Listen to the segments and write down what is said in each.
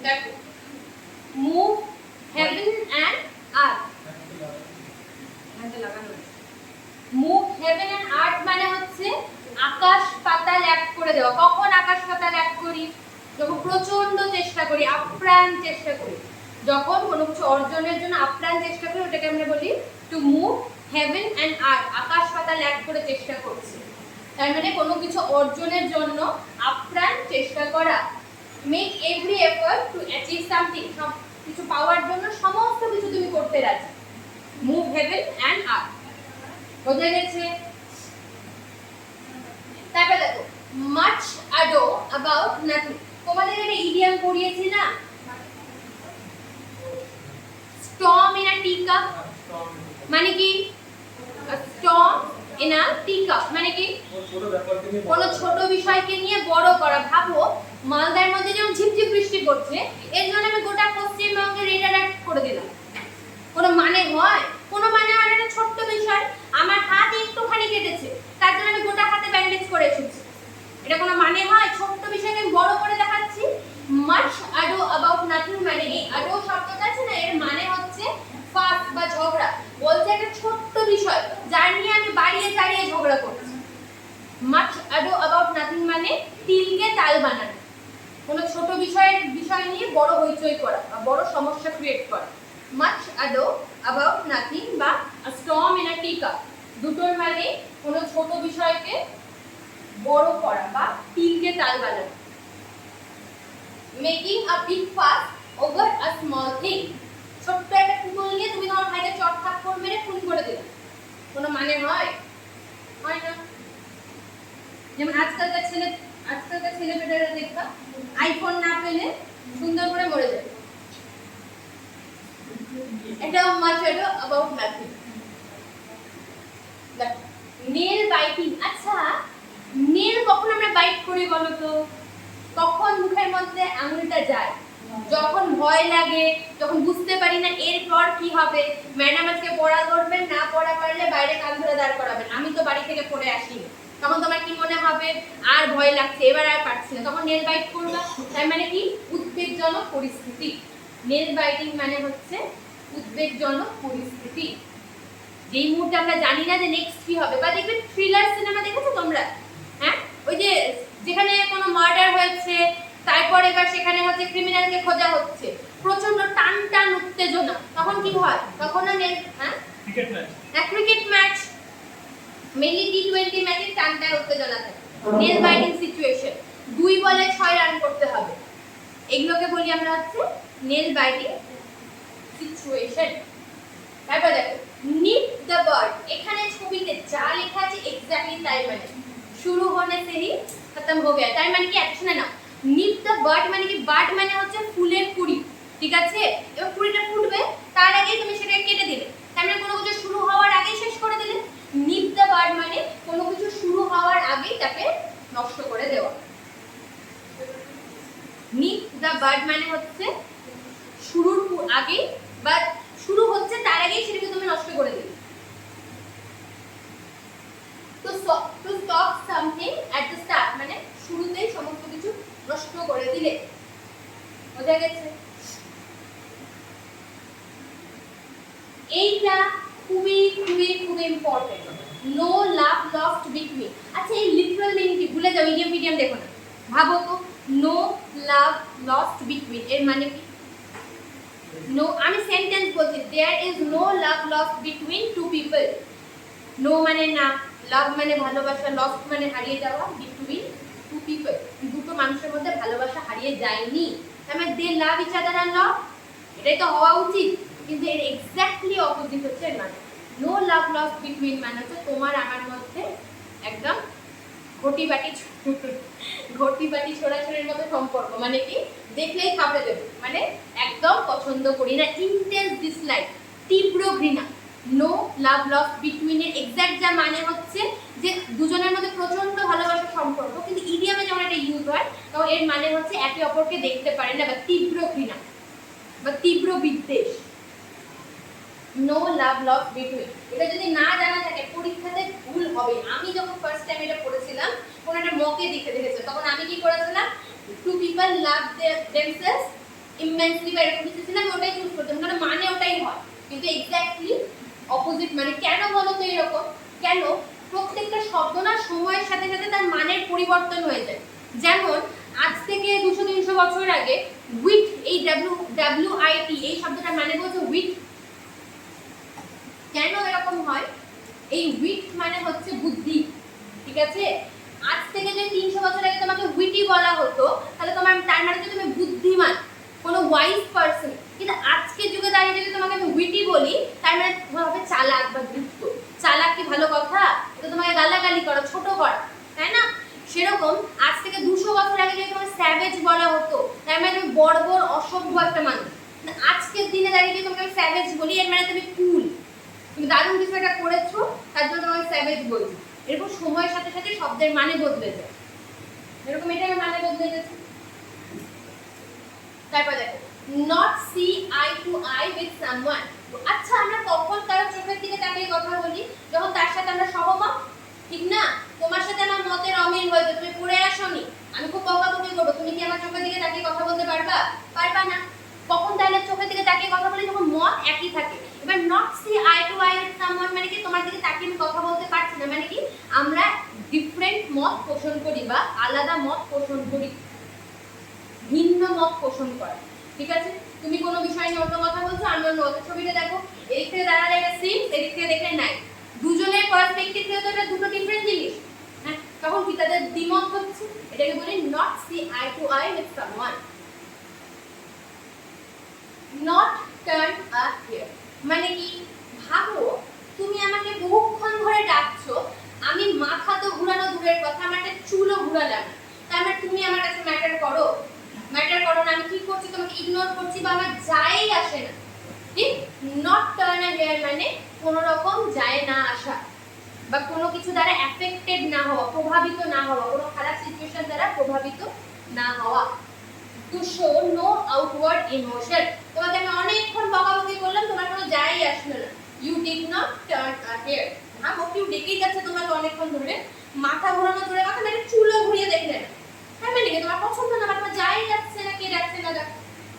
দেখো move heaven and earth, move heaven and আর্থ মানে হচ্ছে আকাশ পাতাল এক করে দেওয়া। কখন আকাশ পাতাল এক করি? যখন প্রচন্ড চেষ্টা করি, আপ্রাণ চেষ্টা করি, যখন কোনো কিছু অর্জনের জন্য আপ্রাণ চেষ্টা করি ওটাকে আমরা বলি to move heaven and earth, আকাশ পাতাল এক করে চেষ্টা করছি। তার মানে কোনো কিছু অর্জনের জন্য আপ্রাণ চেষ্টা করা। Make every effort to achieve something, সব কিছু পাওয়ার জন্য সমস্ত কিছু তুমি করতে রাজি। মুভ হেভেন অ্যান্ড আর্থ, বোঝা গেছে? তারপর দেখো মাচ আডো অ্যাবাউট নাথিং, তোমাদের একটা ইডিয়াম পড়িয়েছি না, storm in a tea cup মানে কি? Storm in a tea cup মানে কি? কোনো ছোট বিষয়কে নিয়ে বড় করা। ভাবো মালদার মধ্যে যেমন ঝিপঝিপ বৃষ্টি পড়ছে, এর জন্য আমি গোটা পশ্চিমবঙ্গে রেড অ্যালার্ট করে দিলাম। কোনো মানে হয়? কোনো মানে হয় না। ছোট্ট বিষয়, আমার হাত একটুখানি কেটেছে, তার জন্য আমি গোটা হাতে ব্যান্ডেজ করে এসেছি, এটা কোনো মানে হয়? ছোট্ট বিষয়কে আমি বড় করে দেখাচ্ছি। মাচ আডো অ্যাবাউট নাথিং মানে এই আডো শব্দটা আছে না, এর মানে হচ্ছে ফাস বা ঝগড়া। বলছে একটা ছোট্ট বিষয় যার নিয়ে আমি বাড়িয়ে চাড়িয়ে ঝগড়া করছি। মাচ আডো অ্যাবাউট নাথিং মানে তিলকে তাল বানানো, কোনো ছোট বিষয় নিয়ে বড় হইচই করা বা বড় সমস্যা ক্রিয়েট করা। মাচ আডো অ্যাবাউট নাথিং বা storm in a tea cup, দুটোর মানে কোনো ছোট বিষয়কে বড় করা বা তিলকে তাল বানানো। Making a big fuss over a small thing, ছোট্ট একটা পুতুল নিয়ে তুমি তোমার ভাইকে চট থাপ্পড় মেরে খুন করে দিলে, কোনো মানে হয়? হয় না। যেমন আজকালকার ছেলে পেলেরা দেখবা আইফোন না পেলে সুন্দর করে মরে যায়, এটাও much ado about nothing. Nail biting, আচ্ছা নেল কখন আমরা বাইট করি বলো তো? কখন মুখের মধ্যে আঙুলটা যায়? যখন ভয় লাগে, যখন বুঝতে পারি না এরপর কি হবে। ম্যাডাম আজকে পড়া করবেন, না পড়া পারলে বাইরে কান ধরে দাঁড় করাবেন, আমি তো বাড়ি থেকে পড়ে আসিনি, তখন তোমার কি মনে হবে? আর ভয় লাগছে, এবার আর পারছি না, তখন নেল বাইট করবা। তার মানে কি? উদ্বেগজনক পরিস্থিতি। নেল বাইটিং মানে হচ্ছে উদ্বেগজনক পরিস্থিতি, যেই মুহূর্তে আমরা জানি না যে নেক্সট কি হবে। বা দেখবে থ্রিলার সিনেমা দেখেছো তোমরা? হ্যাঁ, ওই যে যেখানে কোনো মার্ডার হয়েছে, তারপর এবার সেখানে হচ্ছে ক্রিমিনালকে খোঁজা হচ্ছে, প্রচন্ড টান টান উত্তেজনা, তখন কি হয়? তখন না ক্রিকেট ম্যাচ, মেইনলি টি20 ম্যাচে টান টান উত্তেজনা থাকে, নেল বাইটিং সিচুয়েশন, 2 বলে 6 রান করতে হবে, এগুলোকে বলি আমরা হচ্ছে নেল বাইটিং সিচুয়েশন। তারপর দেখো নিপ দ্য বার্ড, এখানে ছবিতে যা লেখা আছে এক্স্যাক্টলি তাই, মানে শুরু হোনে সে হি খতম হো গয়া, তার মানে কি? শুনে নাও, নিপ দ্য বার্ড মানে কি? বার্ড মানে হচ্ছে ফুলের কুড়ি, ঠিক আছে? এবার কুড়িটা ফুটবে, তার আগেই তুমি সেটাকে কেটে দিলে, তার মানে কোনো কিছু শুরু হওয়ার আগেই শেষ করে দিলে। নিপ দ্য বার্ড মানে কোনো কিছু শুরু হওয়ার আগেই তাকে নষ্ট করে দেওয়া। নিপ দ্য বার্ড মানে হচ্ছে শুরুর আগেই বা শুরু হচ্ছে তার আগেই সেটাকে তুমি নষ্ট করে দিলে। তো to stop something at the start মানে শুরুতেই সমস্ত কিছু নষ্ট করে দিলে, বোঝা গেছে? এইটা খুবই খুবই খুবই important, no love lost between. আচ্ছা এই লিটারাল মিনিং কি? ভুলে যাও, ইডিয়াম দেখো না, ভাবো তো, নো লাভ লস্ট বিটুইন এর মানে কি? নো, আমি সেন্টেন্স বলছি, there is no love lost between two people. No মানে না, লাভ মানে ভালোবাসা, লস্ট মানে হারিয়ে যাওয়া, বিটুইন টু পিপল দুটো মানুষের মধ্যে ভালোবাসা হারিয়ে যায়নি, তার মানে দে লাভ ইচ আদার অ্যান্ড লাভ, এটাই তো হওয়া উচিত, কিন্তু এর এক্স্যাক্টলি অপোজিট হচ্ছে এর মানে। নো লাভ লস্ট বিটুইন মানে হচ্ছে তোমার আমার মধ্যে একদম ঘটি বাটি ছোড়াছড়ির মতো সম্পর্ক, মানে কি? দেখলেই খাপড়ে দেবে, মানে একদম পছন্দ করি না, ইন্টেন্স ডিসলাইক, তীব্র ঘৃণা। নো লাভ লস্ট বিটুইন এর এক্স্যাক্ট যা মানে হচ্ছে যে দুজনের মধ্যে প্রচন্ড ভালোবাসার সম্পর্ক, কিন্তু ইডিয়ামে যখন এটা ইউজ হয় তখন এর মানে হচ্ছে একে অপরকে দেখতে পারে না, বা তীব্র ঘৃণা বা তীব্র বিদ্বেষ। নো লাভ লস্ট বিটুইন, এটা যদি না জানা থাকে পরীক্ষাতে ভুল হবে। আমি যখন ফার্স্ট টাইম এটা পড়েছিলাম, কোন একটা মকে দেখেছে, তখন আমি কি করেছিলাম? Two people love themselves immensely বা এরকম কিছু ছিল, আমি ওটাই চুজ করতাম কারণ মানে ওটাই হয়, কিন্তু এক্স্যাক্টলি অপোজিট মানে। কেন বলো তো এরকম? কেন? প্রত্যেকটা শব্দ না সময়ের সাথে সাথে তার মানের পরিবর্তন হয়ে যায়। যেমন আজ থেকে 200-300 বছর আগে উইট, এই WIT এই শব্দটার মানে বলছে উইট। কেন এরকম হয়? এই উইট মানে হচ্ছে বুদ্ধি, ঠিক আছে? আজ থেকে যদি 300 বছর আগে তোমাকে উইটি বলা হতো তাহলে তোমার তার মানে হচ্ছে তুমি বুদ্ধিমান, কোনো ওয়াইজ পারসন। কিন্তু আজকের যুগে দাঁড়িয়ে যদি তোমাকে আমি উইটি বলি তার মানে তোমার হবে চালাক বা দুষ্ট। চালাক কি ভালো কথা? এটা তোমাকে গালাগালি করা, ছোট করা, তাই না? সেরকম আজ থেকে 200 বছর আগে যদি তোমাকে স্যাভেজ বলা হতো তার মানে তুমি বর্বর অসভ্য একটা মানুষ। আজকের দিনে দাঁড়িয়ে যদি তোমাকে আমি স্যাভেজ বলি এর মানে তুমি কুল, তুমি দারুণ কিছু একটা করেছো তার জন্য তোমাকে স্যাভেজ বলছি। এরকম সময়ের সাথে সাথে শব্দের মানে বদলে যায়, এরকম এটার মানে বদলে গেছে। তারপর দেখো not see eye to eye with someone। আচ্ছা আমরা কখন কারো চোখের দিকে তাকিয়ে কথা বলি? যখন তার সাথে আমরা সহমত, ঠিক না? তোমার সাথে আমার মতের অমিল হয়েছে, তুমি পড়ে আসোনি, আমি খুব বকাবকি করবো, তুমি কি আমার চোখের দিকে তাকিয়ে কথা বলতে পারবা? পারবা না। কখন তাহলে চোখের দিকে তাকিয়ে কথা বলি? যখন মত একই থাকে। এবার not see eye to eye with someone মানে কি? তোমার দিকে তাকিয়ে আমি কথা বলতে পারছি না, মানে কি? আমরা ডিফারেন্ট মত পোষণ করি বা আলাদা মত পোষণ করি, ভিন্ন মত পোষণ করা, ঠিক আছে? তুমি কোনো বিষয় নিয়ে অন্য কথা বলছো, আমি অন্য কথা। ছবিটা দেখো, এদিক থেকে দাঁড়ালে এটা সিন, এদিক থেকে দেখে নাই, দুজনের পার্সপেক্টিভ থেকে তো এটা দুটো ডিফারেন্ট জিনিস। হ্যাঁ, তখন কি তাদের দ্বিমত হচ্ছে? এটাকে বলি not see eye to eye with someone। not turn a hair মানে কি? ভাবো তুমি আমাকে বহুক্ষণ ধরে ডাকছো, আমি মাথা তো ঘুরানো দূরের কথা, আমার একটা চুলও ঘুরালাম না, তার মানে তুমি আমার কাছে ম্যাটার করো? ম্যাটার করো না। আমি কি করছি? তোমাকে ইগনোর করছি বা আমার যাই আসে না, ঠিক? নট টার্ন আ হেয়ার মানে কোনো রকম যায় না আসা বা কোনো কিছু দ্বারা অ্যাফেক্টেড না হওয়া, প্রভাবিত না হওয়া, কোনো খারাপ সিচুয়েশন দ্বারা প্রভাবিত না হওয়া। To show no outward emotion, তোমাকে আমি অনেকক্ষণ বকাবকি করলাম, তোমার কোনো যাই আসলো না, you did not turn a hair. হ্যাঁ, ও কেউ ডেকেই যাচ্ছে তোমাকে অনেকক্ষণ ধরে, মাথা ঘোরানো ধরে কথা, মানে চুলও ঘুরিয়ে দেখলে না, হ্যাঁ মানে কি তোমার পছন্দ না, তোমার যাই যাচ্ছে না, কে যাচ্ছে না,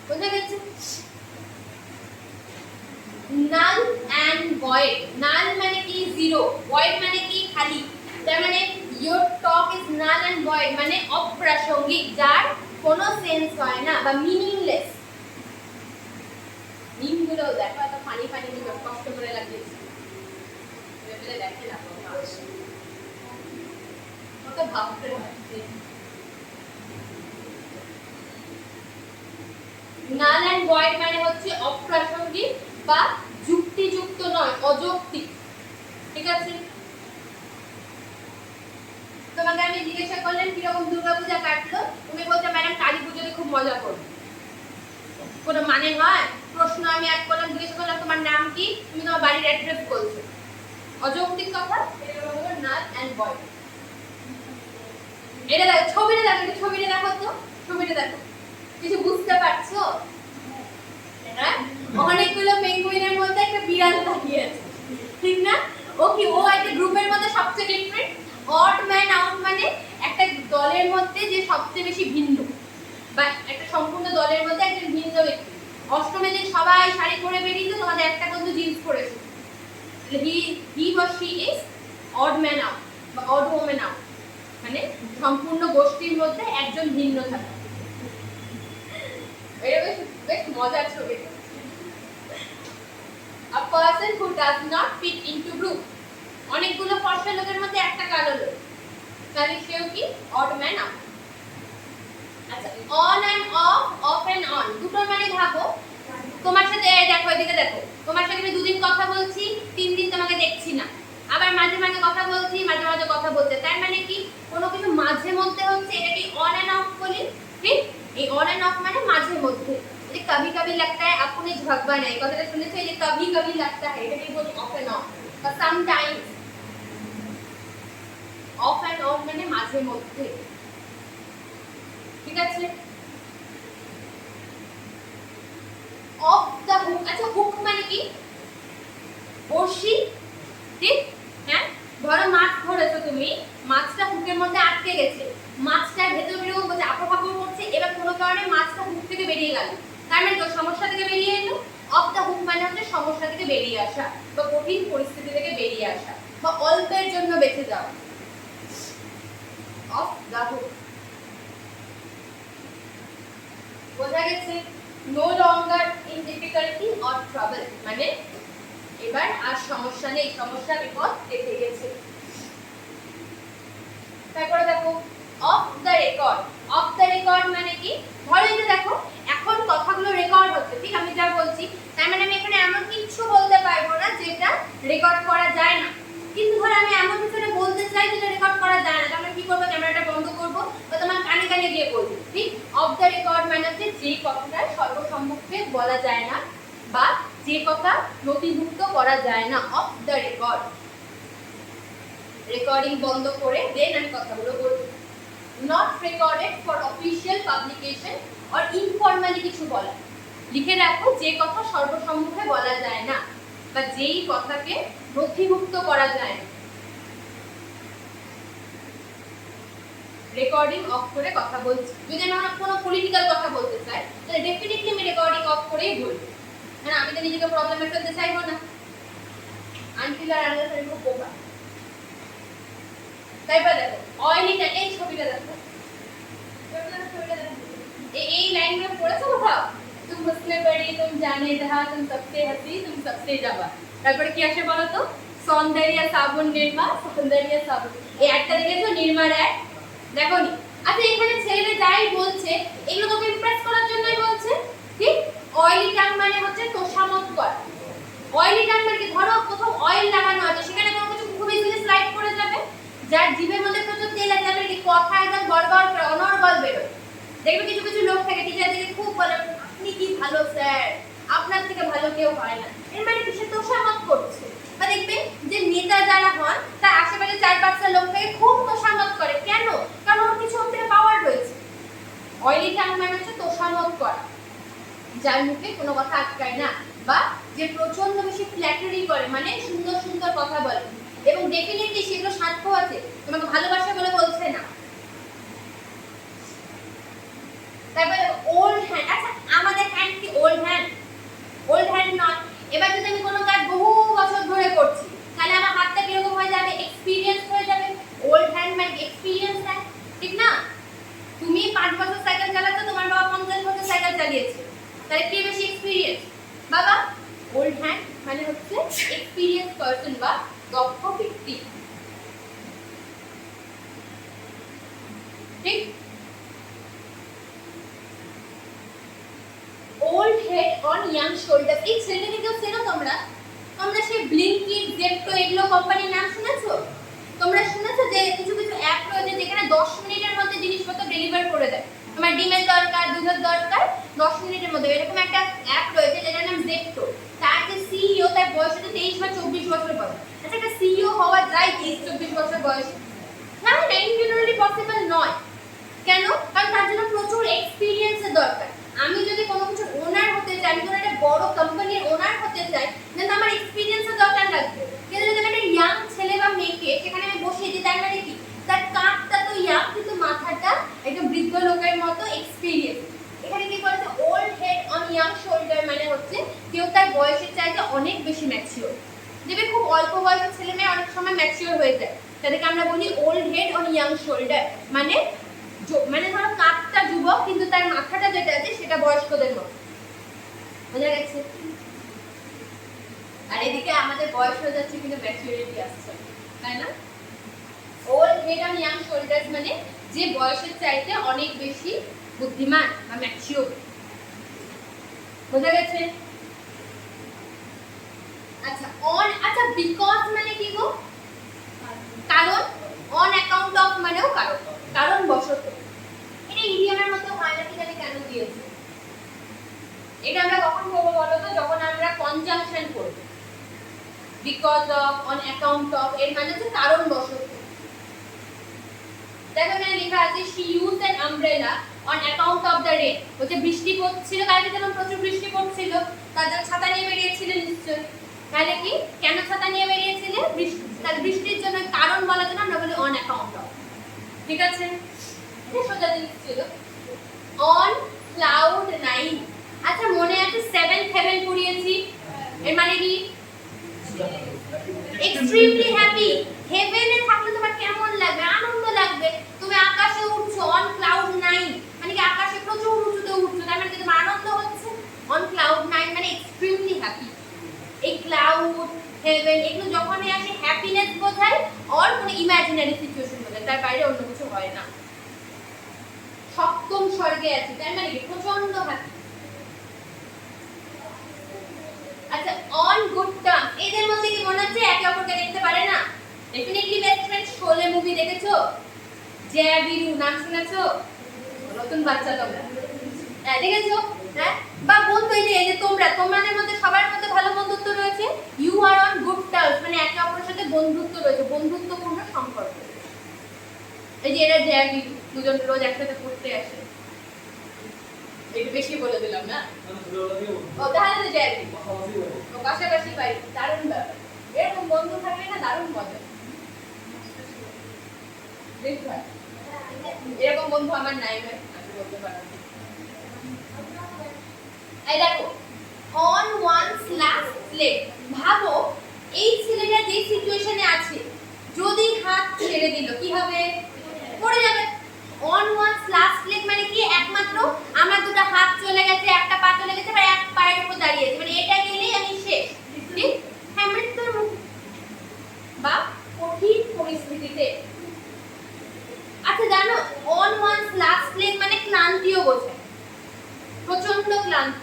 বোঝা গেছে? নাল এন্ড ভয়েড, নাল মানে কি? জিরো, ভয়েড মানে কি? খালি। তার মানে your talk is null and void মানে অপ্রাসঙ্গিক, যার কোনো সেন্স হয় না বা মিনিংলেস। মিমগুলো দেখো, এত ফানি ফানি গুলো কষ্ট করে লাগিয়েছি, এগুলো দেখে না কত ভাবতে হয়। নাল এন্ড ভয়েড মানে হচ্ছে অপ্রাসঙ্গিক বা যুক্তিযুক্ত নয়, অযৌক্তিক, ঠিক আছে? তোমাকে আমি জিজ্ঞাসা করলাম কিরকম দুর্গাপূজা কাটলো, তুমি বলছো ম্যাডাম কালী পুজোতে খুব মজা করবো, কোনো মানে হয়? প্রশ্ন আমি এক করলাম, জিজ্ঞাসা করলাম তোমার নাম কি, তুমি তোমার বাড়ির অ্যাড্রেস বলছো, অযৌক্তিক কথা। এটা হলো নাল এন্ড ভয়েড। এটা দেখো, ছবিটা দেখো, ছবিটা দেখো তো, ছবিটা দেখো, কিছু বুঝতে পারছো? হ্যাঁ, অনেকগুলো পেঙ্গুইনের মধ্যে একটা বিড়াল দাঁড়িয়ে আছে, ঠিক না? ও কি, ও একটা গ্রুপের মধ্যে সবচেয়ে ডিফারেন্ট। অড ম্যান আউট মানে একটা দলের মধ্যে যে সবচেয়ে বেশি ভিন্ন, বা একটা সম্পূর্ণ দলের মধ্যে একজন ভিন্ন ব্যক্তি। অষ্টমে দিন সবাই শাড়ি পরে বেরিয়েছে, তোমাদের একটা বন্ধু জিন্স পরেছে, হি বা she is odd man out বা অড ওম্যান আউট, মানে সম্পূর্ণ গোষ্ঠীর মধ্যে একজন ভিন্ন থাকে। এটা বেশ মজার ছবি। A person who does not fit into group, অনেকগুলো ফর্সা লোকের মধ্যে একটা কালো লোক, তাহলে সেও কি? Odd man out. আচ্ছা, on and off, off and on, দুটো মানে ভাবো তোমার সাথে, দেখো এদিকে দেখো, তোমার সাথে আমি দুদিন কথা বলছি, 3 দিন তোমাকে দেখছি না, আবার মাঝে মাঝে কথা বলছি, মাঝে মাঝে কথা বলতে, তার মানে কি? কোনো কিছু মাঝে মধ্যে হচ্ছে, এটাকে অন এন্ড অফ বলি, ঠিক? এই অন এন্ড অফ মানে মাঝে মধ্যে। যে कभी कभी लगता है अपने भगवान है, কথাটা শুনেছো? এই যে कभी कभी लगता है, এটাকে বলি অফ এন্ড অফ বা সামটাইমস। অফ এন্ড অন মানে মাঝে মধ্যে, ঠিক আছে? অফ দা হুক, আচ্ছা হুক মানে কি? বড়শি, ঠিক? হ্যাঁ, ধরো মাছ ধরেছো তুমি, মাছটা হুকের মধ্যে আটকে গেছে, মাছটা ভেতর বেরোতে বলছে, আপা ফাপড় করছে, এবার কোনো কারণে মাছটা হুক থেকে বেরিয়ে গেল, বেরিয়ে আসা বা কঠিন পরিস্থিতি থেকে বেরিয়ে আসা বা অল্পের জন্য বেঁচে যাওয়া। অফ দ্য হুক, বোঝা গেছে? No longer in difficulty or trouble মানে এবার আর সমস্যা নেই, সমস্যা বিপদ কেটে গেছে। তারপরে দেখো of the record. Of the record মানে কি? ধরো এই যে দেখো এখন কথাগুলো রেকর্ড হচ্ছে, ঠিক আমি যা বলছি তার মানে আমি এখানে এমন কিছু বলতে পারবো না যেটা রেকর্ড করা যায় না। কিন্তু ধরো আমি এমন কিছু বলতে চাই যেটা রেকর্ড করা যায় না, তাহলে কি করবো? ক্যামেরাটা বন্ধ করবো বা তোমার কানে কানে গিয়ে বলবো। ঠিক অফ দ্য রেকর্ড মানে হচ্ছে যে কথাটা সর্বসম্মুখে বলা যায় না বা যে কথা নথিভুক্ত করা যায় না। অফ দ্য রেকর্ড, রেকর্ডিং বন্ধ করে দেন আমি কথাগুলো বলবো। Not recorded for official publication or informally কিছু বলা। লিখে রাখো যে কথা সর্বসম্মুখে বলা যায় না বা যেই কথাকে নথিভুক্ত করা যায় না। রেকর্ডিং অফ করে কথা বলছি। যদি আমি কোনো পলিটিক্যাল কথা বলতে চাই তাহলে ডেফিনেটলি আমি রেকর্ডিং অফ করেই বলবো, কারণ আমি তো নিজেকে প্রবলেমে ফেলতে চাইবো না। আনটিল আর আনলেস খুব বোকা। তারপর দেখো অয়েলিটা, এই ছবিটা দেখো, এই লাইনগুলো পড়েছো কোথাও? তুম মুসলে বড়ি তুম জানে যাহা তুম সবসে হাসি তুম সবসে যাবা। তারপরে কি আসে বলো তো? সৌন্দর্য সাবুন নির্মা, সৌন্দর্য সাবুন। এই একটা দেখেছো নির্মার এক? দেখোনি? আচ্ছা এখানে ছেলেরা যাই বলছে এগুলো তোকে ইমপ্রেস করার জন্যই বলছে। ঠিক অয়েলি টাং মানে হচ্ছে তোষামত করা। অয়েলি টাং মানে কি? ধরো কোথাও অয়েল লাগানো আছে, সেখানে কোনো কিছু খুব ইজিলি স্লাইড করে যাবে। যার জিভের মধ্যে প্রচুর তেল আছে তাহলে কি কথা একদম গড়গড় করে অনর্গল বেরোয়। দেখবে কিছু কিছু লোক থাকে টিচার থেকে খুব বলে আপনি কি ভালো স্যার, আপনার থেকে ভালো কেউ হয় না। এর মানে কি? সে তোষামত করছে। বা দেখবে যে নেতা যারা হন তার আশেপাশে 4-5টা লোক থেকে খুব তোষামত করে। কেন? কারণ ওর কিছু ওর থেকে পাওয়ার রয়েছে। অয়েলি টাং মানে হচ্ছে তোষামত করা, যার মুখে কোনো কথা আটকায় না বা যে প্রচন্ড বেশি ফ্ল্যাটারি করে, মানে সুন্দর সুন্দর কথা বলে এবং ডেফিনেটলি সেগুলো সার্থক আছে, তোমাকে ভালোবাসা বলে বলছে না। তারপরে ওল্ড হ্যান্ড। আচ্ছা আমাদের হ্যান্ড কি ওল্ড হ্যান্ড? ওল্ড হ্যান্ড নয়। এবার যদি আমি কোনো কাজ বহু বছর ধরে করছি তাহলে আমার হাতটা কিরকম হয়ে যাবে? এক্সপিরিয়েন্স হয়ে যাবে। ওল্ড হ্যান্ড মানে এক্সপিরিয়েন্স হ্যান্ড, ঠিক না? তুমি 5 বছর সাইকেল চালাতো, তোমার বাবা 50 বছর সাইকেল চালিয়েছে, তাহলে কে বেশি এক্সপিরিয়েন্স? বাবা। ওল্ড হ্যান্ড মানে হচ্ছে এক্সপিরিয়েন্স পারসন বা দক্ষ ব্যক্তি। ঠিক old head on young shoulder. এই ছেলেটাকে কেউ চেনো তোমরা? তোমরা সেই ব্লিঙ্কিট, জেপ্টো এগুলো কোম্পানির নাম শুনেছো? তোমরা শুনেছো যে কিছু কিছু অ্যাপ রয়েছে যেখানে 10 মিনিটের মধ্যে জিনিসপত্র ডেলিভার করে দেয়। তোমার ডিমের দরকার, দুধের দরকার, 10 মিনিটের মধ্যে। এরকম একটা অ্যাপ রয়েছে যেটার নাম জেপ্টো। তার যে সিইও তার বয়স হচ্ছে 23 বা 24 বছর বয়স। আচ্ছা একটা সিইও হওয়া যায় 23-24 বছর বয়সে? না, এটা ইনজেনারেলি পসিবল নয়। কেন? কারণ তার জন্য প্রচুর এক্সপিরিয়েন্সের দরকার। আমি যদি কোনো কিছু ওনার হতে চাই, আমি কোনো একটা বড় কোম্পানির ওনার হতে চাই, দেন আমার এক্সপিরিয়েন্সের দরকার লাগবে। কিন্তু যদি একটা ইয়াং ছেলে বা মেয়েকে সেখানে আমি বসিয়ে দিই, তার মানে কি? তার কাঁধটা তো ইয়াং কিন্তু মাথাটা একদম বৃদ্ধ লোকের মতো এক্সপিরিয়েন্স। এখানে কি বলছে? Old head on young shoulder মানে হচ্ছে কেউ তার বয়সের চাইতে অনেক বেশি ম্যাচিওর। দেখবে খুব অল্প বয়সের ছেলে মেয়ে অনেক সময় ম্যাচিওর হয়ে যায়, তাদেরকে আমরা বলি old head on young shoulder. মানে মানে ধরো কাঁধটা যুবক কিন্তু তার মাথাটা যেটা আছে সেটা বয়স্কদের মতো। বোঝা গেছে? আর এদিকে আমাদের বয়স হয়ে যাচ্ছে কিন্তু ম্যাচুরিটি আসছে, তাই না? Old head on young shoulders মানে যে বয়সের চাইতে অনেক বেশি বুদ্ধিমান বা ম্যাচিওর। বোঝা গেছে? আচ্ছা অন, আচ্ছা বিকজ মানে কি গো? কারণ। অন অ্যাকাউন্ট অফ মানেও কারণ, কারণ বশত। এটা ইডিয়ামের মতো হয় না, কি জানি কেন দিয়েছে। এটা আমরা কখন করবো বলো তো? যখন আমরা কনজাংশন করব। Because of, on account of এর মানে হচ্ছে কারণ বশত। দেখো এখানে লেখা আছে she used an umbrella on account of the rain। হচ্ছে বৃষ্টি পড়ছিল, কালকে যেমন প্রচুর বৃষ্টি পড়ছিল, তার জন্য ছাতা নিয়ে বেরিয়েছিলেন নিশ্চয়ই। তাহলে কি কেন ছাতা নিয়ে বেরিয়েছিলে? বৃষ্টি। তাহলে বৃষ্টির জন্য কারণ বলার জন্য আমরা বলি অন অ্যাকাউন্ট অফ। ঠিক আছে? এটা সোজা জিনিস ছিল। On cloud nine. আচ্ছা মনে আছে 7th হেভেন পড়িয়েছি, এর মানে কি? Extremely happy. হেভেনে থাকলে তোমার কেমন লাগবে? আনন্দ লাগবে। তুমি আকাশে উড়ছো অন ক্লাউড 9, মানে কি আকাশে প্রচুর উঁচুতে উড়ছো, তার মানে কি তোমার আনন্দ হচ্ছে? অন ক্লাউড 9 মানে এক্সট্রিমলি হ্যাপি। এই ক্লাউড, হেভেন এগুলো যখনই আসে হ্যাপিনেস বোঝায় আর কোনো ইমাজিনারি সিচুয়েশন বোঝায়, তার বাইরে অন্য কিছু হয় না। সপ্তম স্বর্গে আছে, তার মানে কি প্রচন্ড হ্যাপি। আচ্ছা, অন গুড টার্ম, এদের মধ্যে কি মনে হচ্ছে একে অপরকে দেখতে পারে না? Definitely best friend. Sholay movie দেখেছো? জয়া বিরু নাম শুনেছো? নতুন বাচ্চা তোমরা, হ্যাঁ দেখেছো? হ্যাঁ, বা বন্ধু, এই যে তোমাদের মধ্যে সবার মধ্যে ভালো বন্ধুত্ব রয়েছে। You are on good terms, মানে একে অপরের সাথে বন্ধুত্ব রয়েছে, বন্ধুত্বপূর্ণ সম্পর্ক। এই যে এরা জয়া বিরু দুজন রোজ একসাথে পড়তে আসে। একটু বেশি বলে দিলাম না? ও তাহলে তো জয়া বিরু ও পাশাপাশি বাড়ি, দারুণ ব্যাপার। এরকম বন্ধু থাকলে না দারুণ মজা। এরকম বন্ধু আমার নাই ভাই, আমি বলতে পারবো। এই দেখো, অন ওয়ানস লাস্ট লেগ, ভাবো এই ছেলেটা যে সিচুয়েশনে আছে, যদি হাত ছেড়ে দিল কি হবে? পড়ে যাবে। অন ওয়ানস লাস্ট লেগ মানে কি? একমাত্র আমার দুটো হাত চলে গেছে, একটা পা চলে গেছে, বা এক পায়ের উপর দাঁড়িয়ে আছে, মানে এটা গেলেই আমি শেষ, ঠিক? হ্যাঁ, মৃত্যুর মুখে বা কঠিন পরিস্থিতিতে। আচ্ছা জানো, অন ওয়ানস লাস্ট লেগ মানে ক্লান্তিও বোঝায়, প্রচন্ড ক্লান্ত,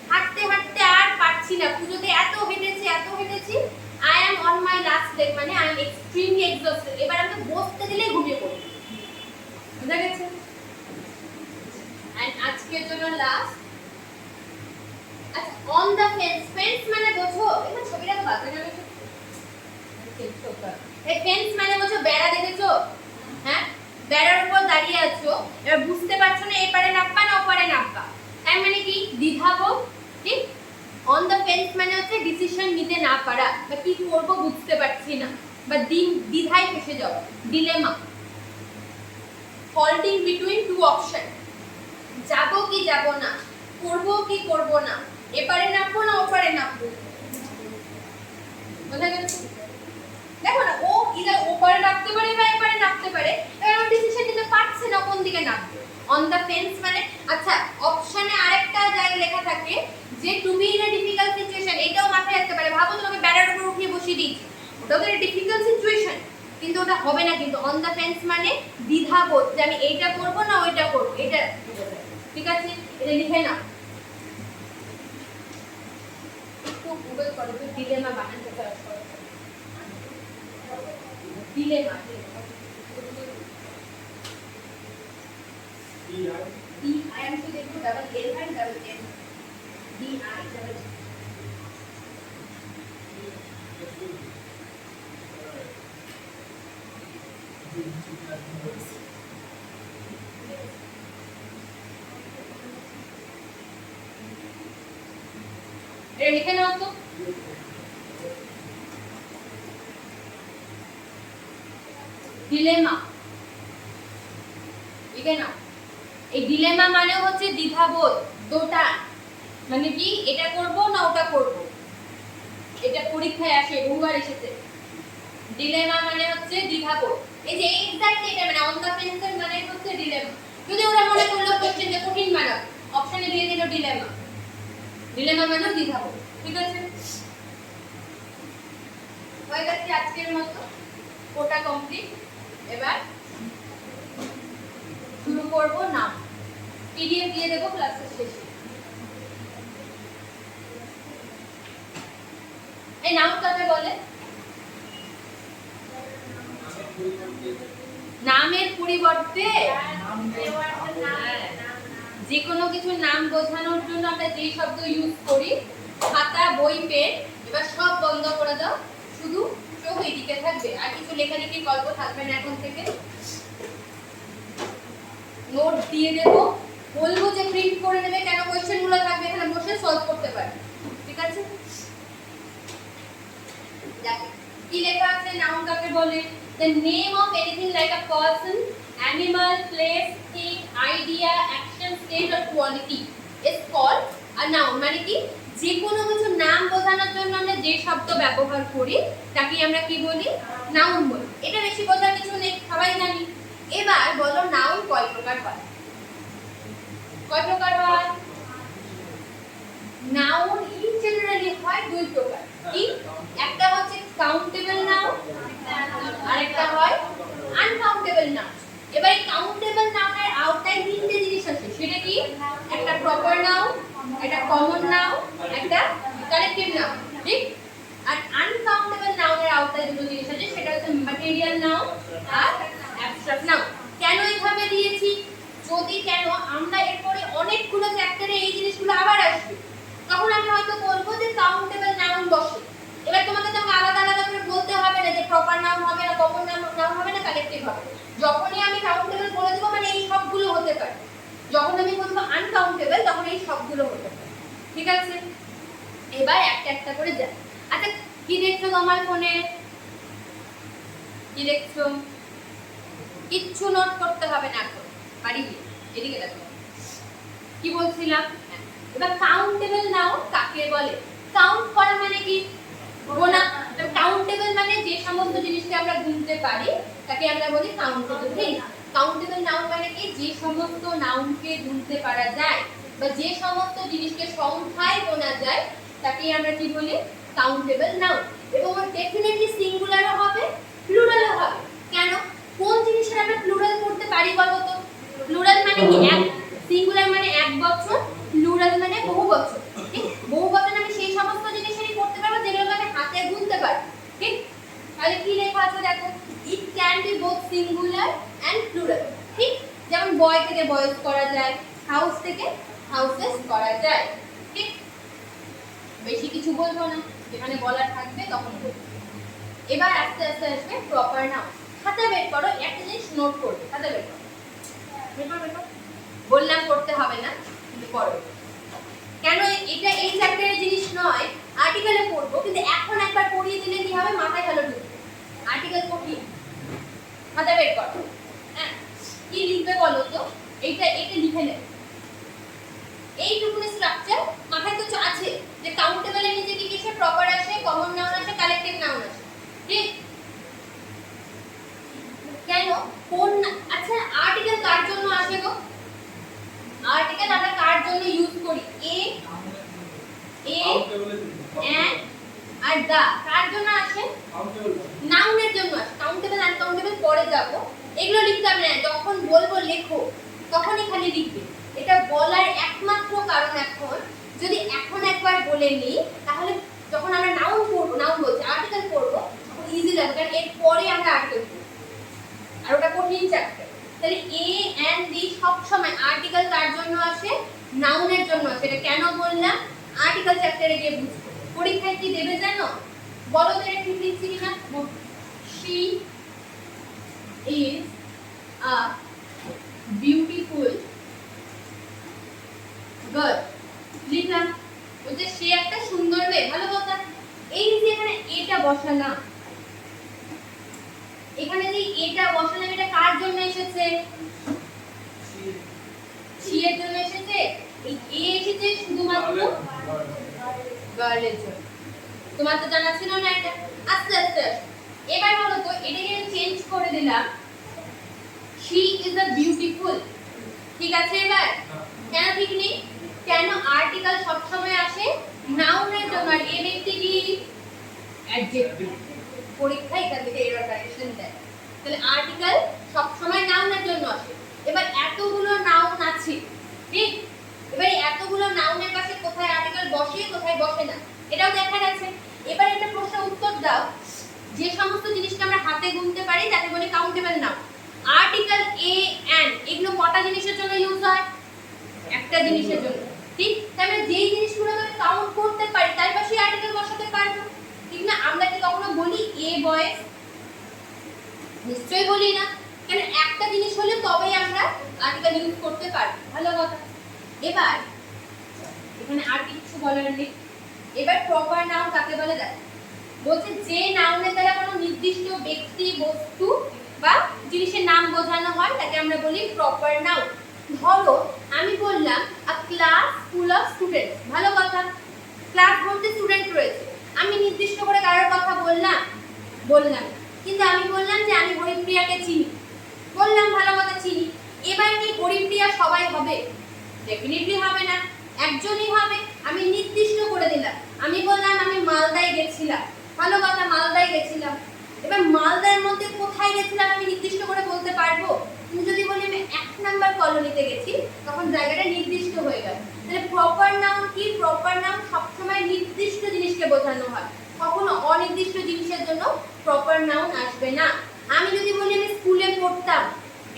হাঁটতে হাঁটতে আর পারছি না, পুজোতে এত হেঁটেছি, I am on my last leg মানে আই এম এক্সট্রিমলি এক্সহস্টেড, এবার আমাকে বসতে দিলে ঘুমিয়ে পড়ি। বুঝা গেছে? এন্ড আজকের জন্য লাস্ট। আচ্ছা, অন দা ফেন্স, ফেন্স মানে বোঝো, এটা ছবিটা তো বাজে না? এই ফেন্স মানে বোঝো বেড়া, দেখেছো? হ্যাঁ, বেড়ার উপর দাঁড়িয়ে আছো, এবার বুঝতে পারছো না এপারে নামবা না ওপারে নামবা, তার মানে কি? দ্বিধাবোধ, ঠিক? অন দ্য ফেন্স মানে হচ্ছে ডিসিশন নিতে না পারা, বা কি করব বুঝতে পারছি না, বা দ্বিধায় ফেসে যাওয়া, dilemma. Faulting between two option, যাব কি যাব না, করব কি করব না, এপারে নামবো না ওপারে নামবো। বোঝা গেছে? দেখো না, ও ইদা ওপারে নামতে পারে বা এপারে নামতে পারে, এবার ও ডিসিশন নিতে পারছে না কোন দিকে নামবে। অন দা ফেন্স মানে, আচ্ছা অপশনে আরেকটা জায়গায় লেখা থাকে যে তুমি ইন আ ডিফিকাল্ট সিচুয়েশন, এটাও মাথায় রাখতে পারে। ভাবো তোমাকে বেড়ার উপর উঠিয়ে বসিয়ে দিয়েছি, ওটাও তো একটা ডিফিকাল্ট সিচুয়েশন, কিন্তু ওটা হবে না। কিন্তু অন দা ফেন্স মানে দ্বিধাবোধ, যে আমি এইটা করব না ওইটা করব, এটা। ঠিক আছে, এটা লিখে নাও। একটু গুগল করো তো ডিলেমা বানাতে পারো। ডিলেমা, I am to দেখো double L and double M, D I double. এটা লিখে নাও তো। ডিলেমা লিখে নাও। এই ডিলেমা মানে হচ্ছে দ্বিধাবোধ, দোটা, মানে কি এটা করব না ওটা করব, এটা পরীক্ষায় আসে, বহুবার এসেছে। ডিলেমা মানে হচ্ছে দ্বিধাবোধ। এই যে এক্স্যাক্টলি এটা মানে অন দা ফেন্সের মানে হচ্ছে ডিলেমা। যদি ওরা মনে করলো কোশ্চেন যে কঠিন বানাও, অপশনে দিয়ে দিল ডিলেমা, ডিলেমা মানে দ্বিধাবোধ। ঠিক আছে, হয়ে গেছে আজকের মতো, কোটা কমপ্লিট। এবার শুরু করব নাম, পিডিএফ দিয়ে দেবো ক্লাসের শেষে। এই নাম কাকে বলে? নামের পরিবর্তে যে কোনো কিছু নাম বোঝানোর জন্য আমরা যে শব্দ ইউজ করি, খাতা বই পেন, এবার সব বন্ধ করে দাও, শুধু চোখ এইদিকে থাকবে, আর কিছু লেখালেখির গল্প থাকবে না এখন থেকে। নোট দিয়ে দেবো, বলবো যে প্রিন্ট করে নেবে, কেন কোশ্চেন গুলো থাকবে এখানে বসে সলভ করতে পারবে। ঠিক আছে, দেখো কি লেখা আছে। নাউন কাকে বলে? the name of anything like a person, animal, place, thing, idea, action, state or quality is called a noun। মানে কি যে কোনো কিছু নাম বোঝানোর জন্য আমরা যে শব্দ ব্যবহার করি তাকে আমরা কি বলি? নাউন বলি। এটা বেশি বোঝার কিছু নেই, সবাই জানি। এবার বলো নাউন কয় প্রকার হয়? কয় প্রকার হয়? নাউন ইন জেনারেলি হয় দুই প্রকার। কি? একটা হচ্ছে কাউন্টেবল নাউন, আরেকটা হয় আনকাউন্টেবল নাউন। এবার এই কাউন্টেবল নাউনের আওতায় তিনটে জিনিস আছে। সেটা কি? একটা প্রপার নাউন, একটা কমন নাউন, একটা কালেক্টিভ নাউন, ঠিক? আর আনকাউন্টেবল নাউনের আওতায় দুটো জিনিস আছে, সেটা হচ্ছে ম্যাটেরিয়াল নাউন আর অ্যাবস্ট্রাক্ট নাউন। কেন এইভাবে দিয়েছি? যদি কেন আমরা এরপরে অনেকগুলো চ্যাপ্টারে এই জিনিসগুলো আবার আসবে, তখন আমি হয়তো বলবো যে কাউন্টেবল নাউন বসে। এবার তোমাকে তো আলাদা আলাদা করে বলতে হবে না যে প্রপার নাউন হবে না, কমন নাউন হবে না, কালেক্টিভ হবে। যখনই আমি কাউন্টেবল বলে দেবো মানে এই সবগুলো হতে পারে, যখন আমি বলবো আনকাউন্টেবল তখন এই সবগুলো হতে পারে, ঠিক আছে? এবার একটা একটা করে যাই। আচ্ছা, কি দেখছো তোমার ফোনে? কি দেখছো? কিচ্ছু নোট করতে হবে না এখন, বাড়ি গিয়ে এদিকে দেখো। কি বলছিলাম? এবার কাউন্টেবল নাউন কাকে বলে? কাউন্ট করা মানে কি? গোনা। কাউন্টেবল মানে যে সমস্ত জিনিসকে আমরা গুনতে পারি তাকে আমরা বলি কাউন্টেবল। ঠিক? কাউন্টেবল নাউন মানে কি? যে সমস্ত নাউনকে গুনতে পারা যায় বা যে সমস্ত জিনিসকে সংখ্যায় গোনা যায় তাকে আমরা কি বলি? Countable noun. এবং ডেফিনেটলি সিঙ্গুলারও হবে, প্লুরালও হবে। কেন? কোন জিনিসের আমরা প্লুরাল করতে পারি বলো তো? প্লুরাল মানে কি? এক। সিঙ্গুলার মানে এক বছর, প্লুরাল মানে বহু বছর। ঠিক? বহু বছর আমি সেই সমস্ত জিনিসেরই করতে পারবো যেগুলো আমি হাতে গুনতে পারি। ঠিক? তাহলে কি লেখা আছে দেখো, it can be both singular and plural. ঠিক? যেমন বয় থেকে বয়েজ করা যায়, হাউস থেকে হাউসেস করা যায়। ঠিক? বেশি কিছু বলবো না, যেখানে বলার থাকবে তখন বলবো। এবার আস্তে আস্তে আসবে প্রপার নাউন। খাতা বের করো, একটা জিনিস নোট করবে। খাতা বের করো, বললাম করতে হবে না, কিন্তু করো। কেন? এটা এই চ্যাপ্টারের জিনিস নয়, আর্টিকেলে পড়বো, কিন্তু এখন একবার পড়িয়ে দিলে কি হবে? মাথায় ভালো ঢুকবে। আর্টিকেল পড়ি, খাতা বের করো। হ্যাঁ, কি লিখবে বলো তো? এটা লিখে নেবে। এইটুকুনি স্ট্রাকচার মাথায় তো আছে যে কাউন্টেবলের নিচে কি কিসে প্রপার আসে, কমন নাউন আসে, কালেক্টিভ নাউন আসে। ঠিক? কেন? কোন? আচ্ছা, আর্টিকেল কার জন্য আসে গো? আর্টিকেল আমরা কার জন্য ইউজ করি? এন্ড আর দা কার জন্য আসে? নাউনের জন্য আসে। কাউন্টেবল আনকাউন্টেবল পরে যাব, এগুলো লিখতে হবে না। যখন বলবো লেখো তখনই খালি লিখবে। এটা বলার একমাত্র কারণ এখন যদি এখন একবার বলে নিই তাহলে যখন আমরা নাউন পড়বো, নাউন বলছি আর্টিকেল পড়বো, তখন ইজি লাগবে। কারণ এর পরে আমরা আর্টিকেল পড়বো আর ওটা কঠিন চ্যাপ্টার। তাহলে এ এন্ড বি সব সময় আর্টিকেল কার জন্য আসে? নাউনের জন্য আসে। এটা কেন বললাম? আর্টিকেল চ্যাপ্টারে গিয়ে বুঝবো। পরীক্ষায় কি দেবে জানো? বলো তো এটা ঠিক লিখছি কিনা? She is a beautiful girl. লিখলাম বলছে সে একটা সুন্দর মেয়ে, ভালো কথা। এই যে এখানে এটা বসালাম, এখানে যে এটা বসালাম, এটা কার জন্য এসেছে? সি এর জন্য এসেছে। এই এ এসেছে শুধুমাত্র গার্লের জন্য। তোমার তো জানা ছিল না এটা। আস্তে আস্তে এবার বলো তো, এটাকে চেঞ্জ করে দিলাম, she is a beautiful। ঠিক আছে? এবার কেন ঠিক নেই? কেন? আর্টিকেল সব সময় আসে নাউনের জন্য, আর এ ব্যক্তি কি? অ্যাডজেক্টিভ। পরীক্ষায় এখান থেকে এরর কারেকশন দেয়। তাহলে আর্টিকেল সব সময় নাউনের জন্য আসে। এবার এতগুলো নাউন আছে, ঠিক? এবার এতগুলো নাউনের পাশে কোথায় আর্টিকেল বসে, কোথায় বসে না, এটাও দেখা গেছে। এবার একটা প্রশ্নের উত্তর দাও, যে সমস্ত জিনিসকে আমরা হাতে গুনতে পারি তাকে বলি countable noun. Article a and এগুলো কটা জিনিসের জন্য ইউজ হয়? একটা জিনিসের জন্য। ঠিক? তাহলে যেই জিনিসগুলো আমি কাউন্ট করতে পারি তার পাশে আর্টিকেল বসাতে পারবো, ঠিক না? আমরা কি কখনো বলি এ বয়েজ? নিশ্চয়ই বলি না। কারণ একটা জিনিস হলে তবেই আমরা আর্টিকেল ইউজ করতে পারবো, ভালো কথা। এবার এখানে আর কিছু বলার নেই। এবার প্রপার নাউন কাকে বলে দেখো। বলছে যে নাউনের দ্বারা কোনো নির্দিষ্ট ব্যক্তি, বস্তু বা জিনিসের নাম বোঝানো হয় তাকে আমরা বলি প্রপার নাউন। ধরো আমি বললাম আ ক্লাস ফুল অফ স্টুডেন্টস, ভালো কথা। ক্লাস ভর্তি স্টুডেন্ট রয়েছে, আমি নির্দিষ্ট করে কারোর কথা বললাম না, কিন্তু আমি বললাম যে আমি হরিপ্রিয়াকে চিনি, বললাম ভালো কথা চিনি। এবার কি হরিপ্রিয়া সবাই হবে? ডেফিনেটলি হবে না, একজনই হবে। আমি নির্দিষ্ট করে দিলাম, আমি বললাম আমি মালদায় গেছিলাম, ভালো কথা মালদায় গেছিলাম। এবার মালদার মধ্যে কোথায় গেছিলাম আমি নির্দিষ্ট করে বলতে পারবো? তুমি যদি বলি আমি 1 নাম্বার কলোনিতে গেছি, তখন জায়গাটা নির্দিষ্ট হয়ে গেল। তাহলে প্রপার নাউন কি? প্রপার নাউন সবসময় নির্দিষ্ট জিনিসকে বোঝানো হয়, কখনো অনির্দিষ্ট জিনিসের জন্য প্রপার নাউন আসবে না। আমি যদি বলি আমি স্কুলে পড়তাম,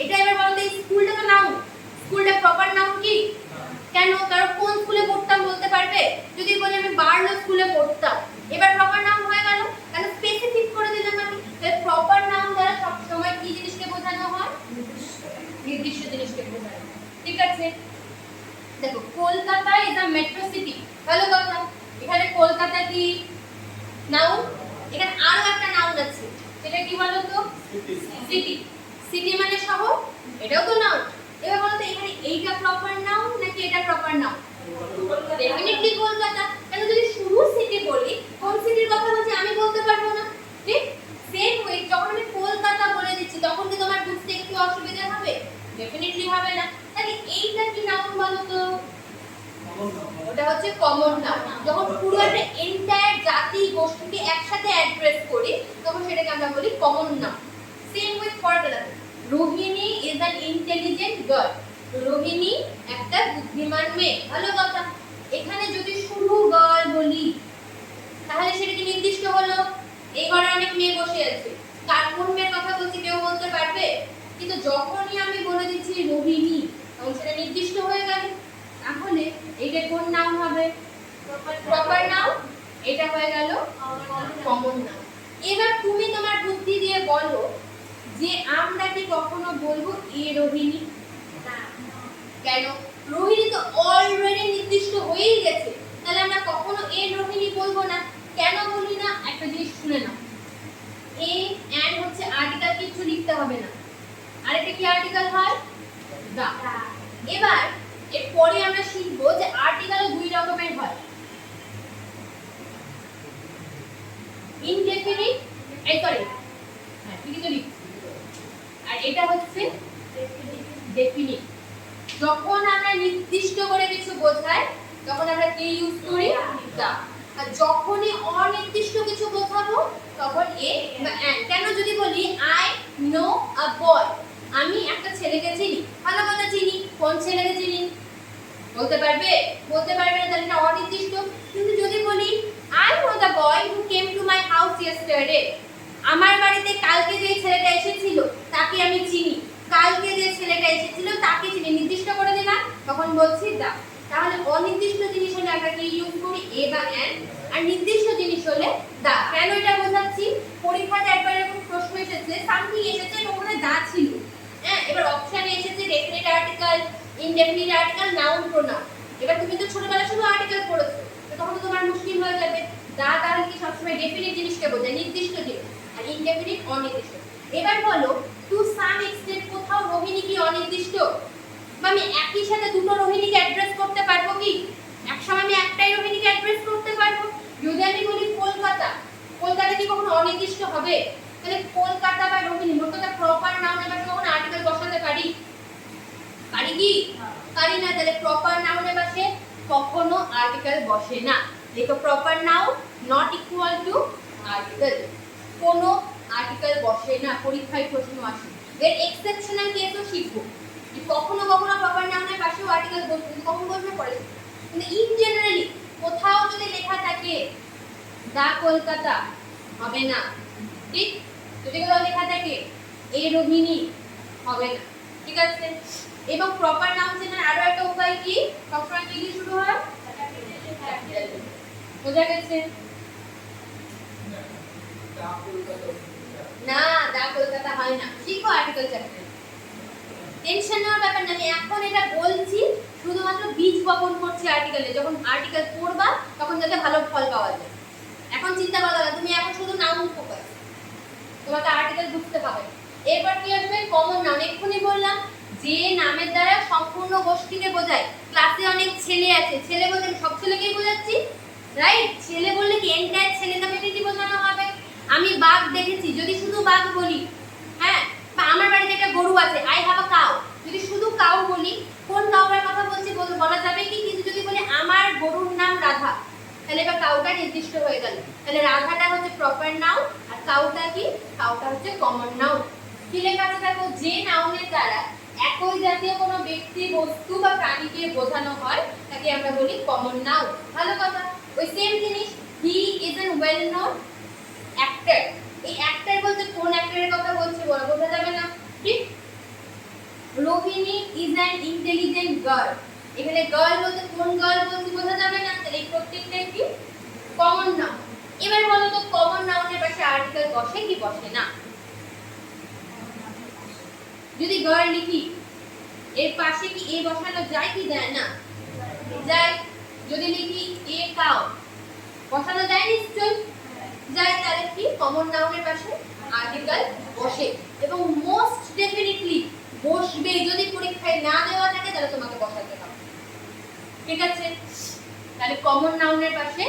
এটা এবার বলো তো স্কুলটা তো নাউন, স্কুলটা প্রপার নাউন কি? কেন? কারণ কোন স্কুলে পড়তাম বলতে পারবে? যদি বলি আমি বার্লো স্কুলে পড়তাম, এবার প্রপার নাউন হয়ে গেল, কারণ স্পেসিফিক করে দিলাম আমি। তাহলে প্রপার নাউন দ্বারা সব সময় কি জিনিসকে বোঝানো হয়? নির্দিষ্ট জিনিসকে বোঝানো। ঠিক আছে, দেখো Kolkata is a metro city, ভালো কথা। এখানে কলকাতা কি নাউন? এখানে আরো একটা নাউন আছে, সেটা কি বলো তো? সিটি। সিটি মানে শহর, এটাও তো নাউন। এবার বলো তো এখানে এইটা প্রপার নাউন নাকি এটা প্রপার নাউন? ডেফিনেটলি কলকাতা। কেন? যদি শুধু সিটি বলি, কোন সিটির কথা বলছি আমি বলতে পারবো না, ঠিক? সেম ওয়ে যখন আমি কলকাতা বলে দিচ্ছি, তখন কি তোমার বুঝতে একটু অসুবিধা হবে? ডেফিনেটলি হবে না। তাহলে এইটা কি নাউন বলো তো? ওটা হচ্ছে কমন নাউন। যখন পুরো একটা এন্টায়ার জাতি গোষ্ঠীকে একসাথে অ্যাড্রেস করি, তখন সেটাকে আমরা বলি common noun. Same with formula. Rohini is an intelligent girl, Rohini একটা বুদ্ধিমান মেয়ে, ভালো কথা। এখানে যদি শুধু গার্ল বলি, তাহলে সেটা কি নির্দিষ্ট হলো? এই ঘরে অনেক মেয়ে বসে আছে, কার কোন মেয়ের কথা বলছি কেউ বলতে পারবে? কিন্তু যখনই আমি বলে দিচ্ছি রোহিণী, তখন সেটা নির্দিষ্ট হয়ে গেল। তাহলে এইটা কোন নাউন হবে? Proper noun. এটা হয়ে গেল কমন নাউন। এবার তুমি তোমার বুদ্ধি দিয়ে বলো যে আমরা কি কখনো বলবো এ রোহিণী? না। কেন? রোহিণী তো অলরেডি নির্দিষ্ট হয়েই গেছে, তাহলে আমরা কখনো এ রোহিণী বলবো না। কেন বলি না? একটা জিনিস শুনে নাও, এ এন্ড হচ্ছে আর্টিকেল, কিছু লিখতে হবে না। আরেকটা কি আর্টিকেল হয়? দা। এবার এরপরে আমরা শিখবো যে আর্টিকেল দুই রকমের হয়, ইনডেফিনিট, হ্যাঁ ঠিকই তো লিখছি, আর এটা হচ্ছে ডেফিনিট। যখন আমরা নির্দিষ্ট করে কিছু বোঝাই, তখন আমরা কি ইউজ করি? দা। আর যখনই অনির্দিষ্ট কিছু বোঝাবো, তখন এ বা এন্ড। কেন? যদি বলি আই নো আ বয়, আমি একটা ছেলেকে চিনি, ভালো কথা চিনি। কোন ছেলেকে চিনি? বলতে পারবে? বলতে পারবে না, তাহলে এটা অনির্দিষ্ট। কিন্তু যদি বলি I know the boy who came to my house yesterday, আমার বাড়িতে কালকে যে ছেলেটা এসেছিল তাকে আমি চিনি, কালকে যে ছেলেটা এসেছিল তাকে চিনি, নির্দিষ্ট করে দিলাম, তখন বলছি দা। তাহলে অনির্দিষ্ট জিনিস হলে আমরা কি ইউজ করি? এ বা এন্ড। আর নির্দিষ্ট জিনিস হলে দা। কেন এটা বোঝাচ্ছি? পরীক্ষাতে একবার এরকম প্রশ্ন এসেছে, সামথিং এসেছে এবং ওখানে দা ছিল। হ্যাঁ, এবার অপশনে এসেছে definite article, indefinite article, noun pronoun. এবার তুমি তো ছোটবেলায় শুধু আর্টিকেল পড়েছো, তো তখন তো তোমার মুশকিল হয়ে যাবে। দা তাহলে কি সবসময় ডেফিনিট জিনিসকে বোঝায়, নির্দিষ্ট জিনিস, আর ইনডেফিনিট অনির্দিষ্ট। এবার বলো টু সাম এক্সটেন্ট কোথাও রোহিণী কি অনির্দিষ্ট? বা আমি একই সাথে দুটো রোহিণীকে অ্যাড্রেস করতে পারবো কি? একসময় আমি একটাই রোহিণীকে অ্যাড্রেস করতে পারবো। যদি আমি বলি কলকাতা, কলকাতা কি কখনো অনির্দিষ্ট হবে? তাহলে কলকাতা বা রোহিণী মোট কথা প্রপার নাউন, এবার কখনো আর্টিকেল বসাতে পারি? পারি কি? পারি না। তাহলে প্রপার নাউনের পাশে কখনো আর্টিকেল বসে না। দেখো proper noun not equal to article, কোনো আর্টিকেল বসে না, পরীক্ষায় প্রশ্ন আসে। এর এক্সেপশনাল কেসও শিখবো, কখনো কখনো প্রপার নাউনের পাশেও আর্টিকেল বসবে, কখন বসবে পরে। কিন্তু ইন জেনারেলি কোথাও যদি লেখা থাকে দা কলকাতা, হবে না, ঠিক? যদি কোথাও লেখা থাকে এ রোহিণী, হবে না, ঠিক আছে? এবং প্রপার নাউন চেনার আরো একটা উপায় কি? সবসময় কি দিয়ে শুরু হয়? বোঝা গেছে? না, দা কলকাতা হয় না, শিখো আর্টিকেল চ্যাপ্টার। টেনশন নেওয়ার ব্যাপার না, আমি এখন এটা বলছি শুধুমাত্র বীজ বপন করছি আর্টিকেলে, যখন আর্টিকেল পড়বা তখন যাতে ভালো ফল পাওয়া যায়। এখন চিন্তা করা যাবে, তুমি এখন শুধু নাউন ফোকাস, তোমাকে আর্টিকেল বুঝতে হবে। এরপর কি আসবে? Common noun. এক্ষুনি বললাম যে নামের দ্বারা সম্পূর্ণ গোষ্ঠীকে বোঝায়। ক্লাসে অনেক ছেলে আছে, ছেলে বলতে সব ছেলেকেই বোঝাচ্ছি? রাইট? ছেলে বললে কি এন্টায়ার ছেলে কমিউনিটি বোঝানো হবে। আমি বাঘ দেখেছি, যদি শুধু বাঘ বলি, হ্যাঁ, বা আমার বাড়িতে একটা গরু আছে, আই হ্যাভ আ কাউ, যদি শুধু কাউ বলি, কোন কাউয়ের কথা বলছি বলা যাবে কি? কিন্তু যদি বলি আমার গরুর নাম রাধা, তাহলে এবার কাউটা নির্দিষ্ট হয়ে গেল। তাহলে রাধাটা হচ্ছে প্রপার নাউন, আর কাউটা কি? কাউটা হচ্ছে কমন নাউন। কি লেখা আছে দেখো, যে নাউনের দ্বারা একই জাতীয় কোনো ব্যক্তি, বস্তু বা প্রাণীকে বোঝানো হয় তাকে আমরা বলি কমন নাউন। ভালো কথা। ওই সেম জিনিস, he is an well known actor. এই অ্যাক্টর বলতে কোন অ্যাক্টরের কথা বলছি বোঝা যাবে না, ঠিক? Rohini is an intelligent girl, এখানে গার্ল বলতে কোন গার্ল বলছি বোঝা যাবে না, তাহলে এই প্রত্যেকটাই কি? Common noun. এবার বলো তো কমন নাউনের পাশে আর্টিকেল বসে কি বসে না? যদি গার্ল লিখি এর পাশে কি এ বসানো যায় কি যায় না? যায়। যদি লিখি এ কাউ, বসানো যায় নিশ্চয়ই যায়। তাহলে কি? কমন নাউনের পাশে আর্টিকেল বসে, এবং মোস্ট ডেফিনেটলি বসবে। যদি পরীক্ষায় না দেওয়া থাকে তাহলে তোমাকে বসাতে হবে, ঠিক আছে? তাহলে কমন নাউনের পাশে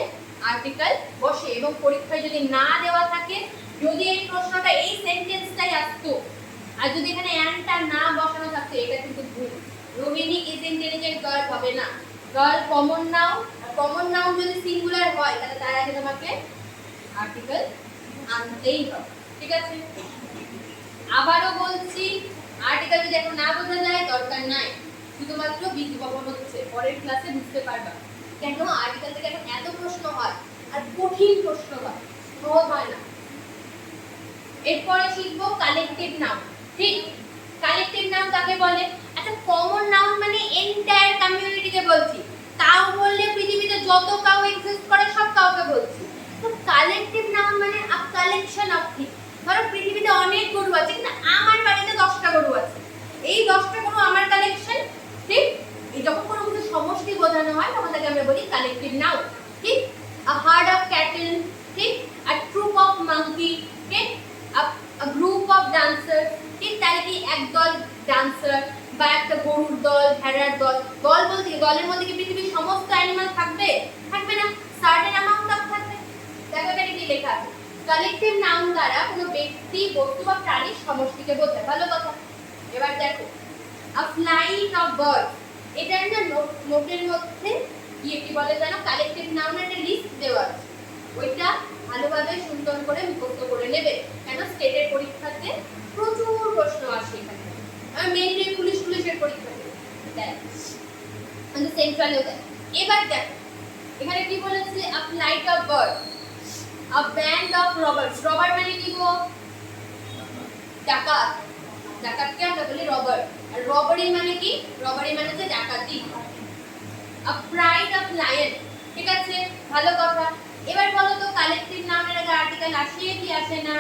আর্টিকেল বসে, এবং পরীক্ষায় যদি না দেওয়া থাকে, যদি এই প্রশ্নটা এই সেন্টেন্সটাই আসতো আর যদি এখানে অ্যানটা না বসানো থাকতো, এটা কিন্তু ভুল। রোহিণী ইজ ইন্টেলিজেন্ট গার্ল হবে না। গার্ল কমন নাউন, আর কমন নাউন যদি সিঙ্গুলার হয় তাহলে তার আগে তোমাকে আর্টিকেল আনতেই হবে, ঠিক আছে? আবারও বলছি, আর্টিকেল যদি এখন না বোঝা যায় দরকার নাই, শুধুমাত্র বীজ বপন হচ্ছে, পরের ক্লাসে বুঝতে পারবা কেন আর্টিকেল থেকে এখন এত প্রশ্ন হয় আর কঠিন প্রশ্ন হয়, সহজ হয় না। এরপরে শিখবো কালেকটিভ নাউন, ঠিক? কালেকটিভ নাউন কাকে বলে? আচ্ছা, কমন নাউন মানে এন্টায়ার কমিউনিটিকে বলছি। কাউ বললে পৃথিবীতে যত কাউ এক্সিস্ট করে সব কাউকে বলছি। তো কালেকটিভ নাউন মানে আ কালেকশন অফ থিংস। ধরো পৃথিবীতে অনেক গরু আছে, কিন্তু আমার বাড়িতে 10টা গরু আছে, এই 10টা গরু আমার কালেকশন, ঠিক? এই যখন কোনো কিছু সমষ্টি বোঝানো হয় তখন তাকে আমরা বলি কালেকটিভ নাউন, ঠিক? আ হার্ড অফ ক্যাটল, ঠিক? আ ট্রুপ অফ মাঙ্কি, ঠিক? a group of dancers, ঠিক? তাহলে কি একদল ডান্সার বা একটা গরুর দল, ভেড়ার দল। দল বলতে দলের মধ্যে কি পৃথিবীর সমস্ত অ্যানিমাল থাকবে? থাকবে না, সার্টেন অ্যামাউন্ট অফ থাকবে। দেখো এখানে কি লেখা আছে, কালেকটিভ নাউন দ্বারা কোনো ব্যক্তি, বস্তু বা প্রাণীর সমষ্টিকে বোঝায়। ভালো কথা। এবার দেখো, a flight of birds, এটা না নোটের মধ্যে কি বলে জানো, কালেকটিভ নাউনের একটা লিস্ট দেওয়া আছে, ওইটা ভালোভাবে সুন্দর করে মুখস্থ করে নেবে, কেন স্টেটের পরীক্ষাতে প্রচুর প্রশ্ন আসে এখানে, মেইনলি পুলিশের পরীক্ষাতে দেয়, মানে সেন্ট্রালেও দেয়। এবার দেখো এখানে কি বলেছে, a flight of bird, a band of robbers. Robber মানে কি গো? ডাকাত। ডাকাতকে আমরা বলি রবার। আর রবারি মানে কি? রবারি মানে হচ্ছে ডাকাতি। আ প্রাইড অফ লায়ন, ঠিক আছে? ভালো কথা। এবার বলো তো কালেকটিভ নাউনের আগে আর্টিকেল আসে কি আসে না?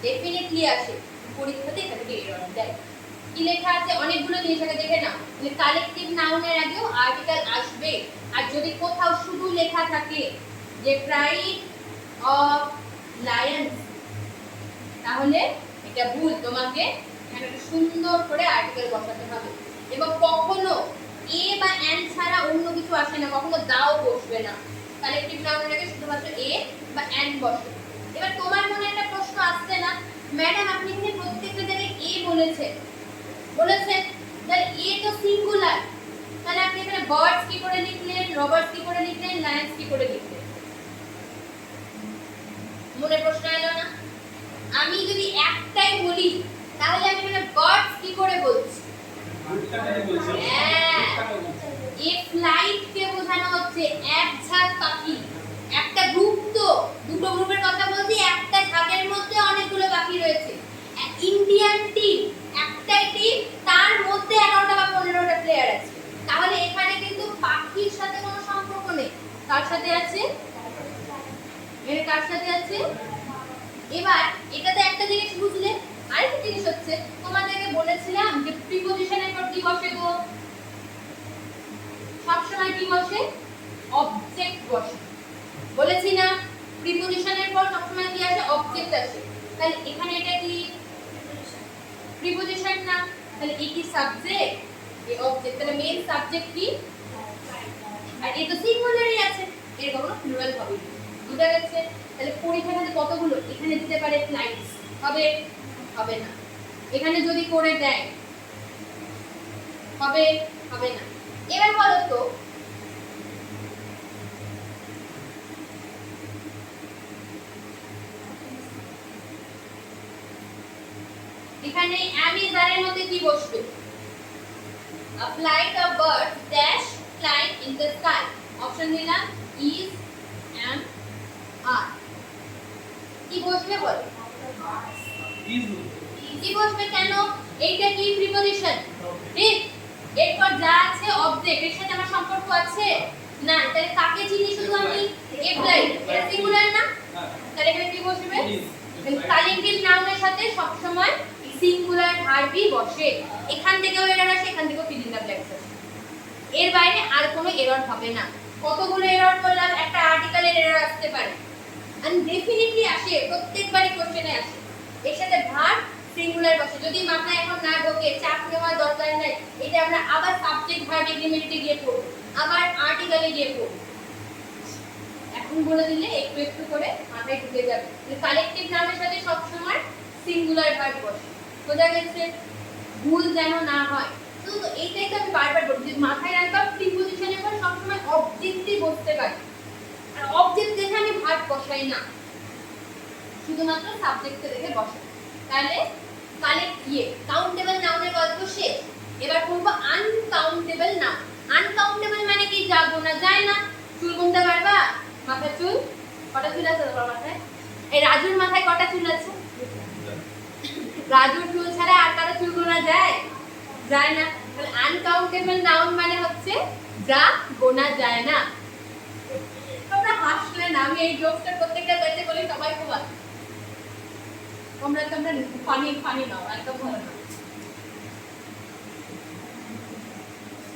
ডেফিনেটলি আসে, পরীক্ষাতে এটা থেকে এরর দেয়। কি লেখা আছে? অনেকগুলো জিনিস আগে দেখে নাও। তাহলে কালেকটিভ নাউনের আগেও আর্টিকেল আসবে, আর যদি কোথাও শুধু লেখা থাকে যে প্রাইড অফ লায়ন্স, তাহলে এটা ভুল, তোমাকে এখানে সুন্দর করে আর্টিকেল বসাতে হবে। এবং কখনো এ বা এন ছাড়া অন্য কিছু আসে না, কখনো দাও বসবে না। কালেকটিভ নাউনের আগে শুধুমাত্র এ বা এন বসে। এবার তোমার মনে একটা প্রশ্ন আসছে না, ম্যাডাম আপনি এখানে প্রত্যেকটা জায়গায় এ বলেছেন, তাহলে এ তো সিঙ্গুলার, তাহলে আপনি এখানে বার্ডস কি করে লিখলেন, রবার্টস কি করে লিখলেন, লায়ন্স কি করে লিখলেন? মনে প্রশ্ন এলো না? আমি যদি একটাই বলি তাহলে আমি এখানে বার্ডস কি করে বলছি? এ ফ্লাইট কে বোঝানো হচ্ছে এক ঝাঁক পাখি, একটা গ্রুপ, তো দুটো গ্রুপের কথা বলছি, একটা ঝাঁকের মধ্যে অনেকগুলো পাখি রয়েছে। ইন্ডিয়ান টিম একটাই টিম, তার মধ্যে 11টা বা 15টা প্লেয়ার আছে, তাহলে এখানে কিন্তু পাখির সাথে কোনো সম্পর্ক নেই। কার সাথে আছে? এর কার সাথে আছে? এবার এটাতে একটা জিনিস বুঝলে, আরেকটা জিনিস হচ্ছে তোমাদেরকে বলেছিলাম যে প্রিপজিশনের পর কি বসে গো? সবসময় কি বসে? অবজেক্ট বসে। বলেছি না প্রিপজিশনের পর সবসময় কি আসে? অবজেক্ট আসে। তাহলে এখানে এটা কি প্রিপজিশন না? তাহলে এই কি সাবজেক্ট, এই অবজেক্ট, তাহলে মেইন সাবজেক্ট কি? আর এই তো সিঙ্গুলারই আছে, এর কখনো প্লুরাল হবে না। বুঝা গেছে? তাহলে পরীক্ষাতে কতগুলো এখানে দিতে পারে ফ্লাইটস, হবে হবে না। এখানে যদি করে দেয় হবে হবে না। এবার বলো তো এখানে অ্যামিজারের মধ্যে কি বসবে? A flight of birds dash flying in the sky. Option দিলাম is, am, are. কি বসবে বল? কি বসবে কেন? এইটা কি প্রিপজিশন? ঠিক। এরপর যা আছে অবজেক্ট, এর সাথে আমার সম্পর্ক আছে না। তাহলে কাকে চিনি শুধু আমি? অ্যাপ্লাই। এটা সিঙ্গুলার না? তাহলে এখানে কি বসবে? কালেক্টিভ নাউনের সাথে সব সময় সিঙ্গুলার ভার্বই বসে। এখান থেকেও এরর আসে, এখান থেকেও ফিল ইন দ্য ব্ল্যাঙ্কস আসে। এর বাইরে আর কোনো এরর হবে না। কতগুলো এরর করলাম, একটা আর্টিকেলের এরর আসতে পারে, এন্ড ডেফিনেটলি আসে, প্রত্যেকবারই কোশ্চেনে আসে। এর সাথে ভার্ব সিঙ্গুলার বসে। যদি মাথায় এখন না ঢোকে, চাপ নেওয়ার দরকার নাই। এটা আমরা আবার সাবজেক্ট ভার্ব এগ্রিমেন্টে গিয়ে পড়ব, আবার আর্টিকেলে গিয়ে পড়ব। এখন বলে দিলে একটু একটু করে মাথায় ঢুকে যাবে। কালেক্টিভ নাউনের সাথে সব সময় সিঙ্গুলার ভার্ব বসে। বোঝা গেছে? ভুল যেন না হয়। তো এইটাই তো আমি বারবার বলছি, মাথায় রাখবা প্রিপজিশনের পর সবসময় অবজেক্টই বসতে পারে। আর অবজেক্ট দেখে আমি ভার্ব বসাই না, শুধুমাত্র সাবজেক্টকে দেখে বসাই। তাহলে কাউন্টেবল নাউনের গল্প শেষ। এবার করব আনকাউন্টেবল নাউন। আনকাউন্টেবল মানে কি? যা গোনা যায় না। চুল গুনতে পারবা? মাথার চুল কটা চুল আছে তোমার মাথায়? এই রাজুর মাথায় কটা চুল আছে? রাজুর চুল ছাড়া আর কারো চুল গোনা যায়? যায় না। তাহলে আনকাউন্টেবল নাউন মানে হচ্ছে যা গোনা যায় না। তোমরা হাসলে না, আমি এই জোকসটা প্রত্যেকটা ব্যাচে বলি, সবাই খুব হাসে। তোমরা ফানি নাও, একদম ভালো না।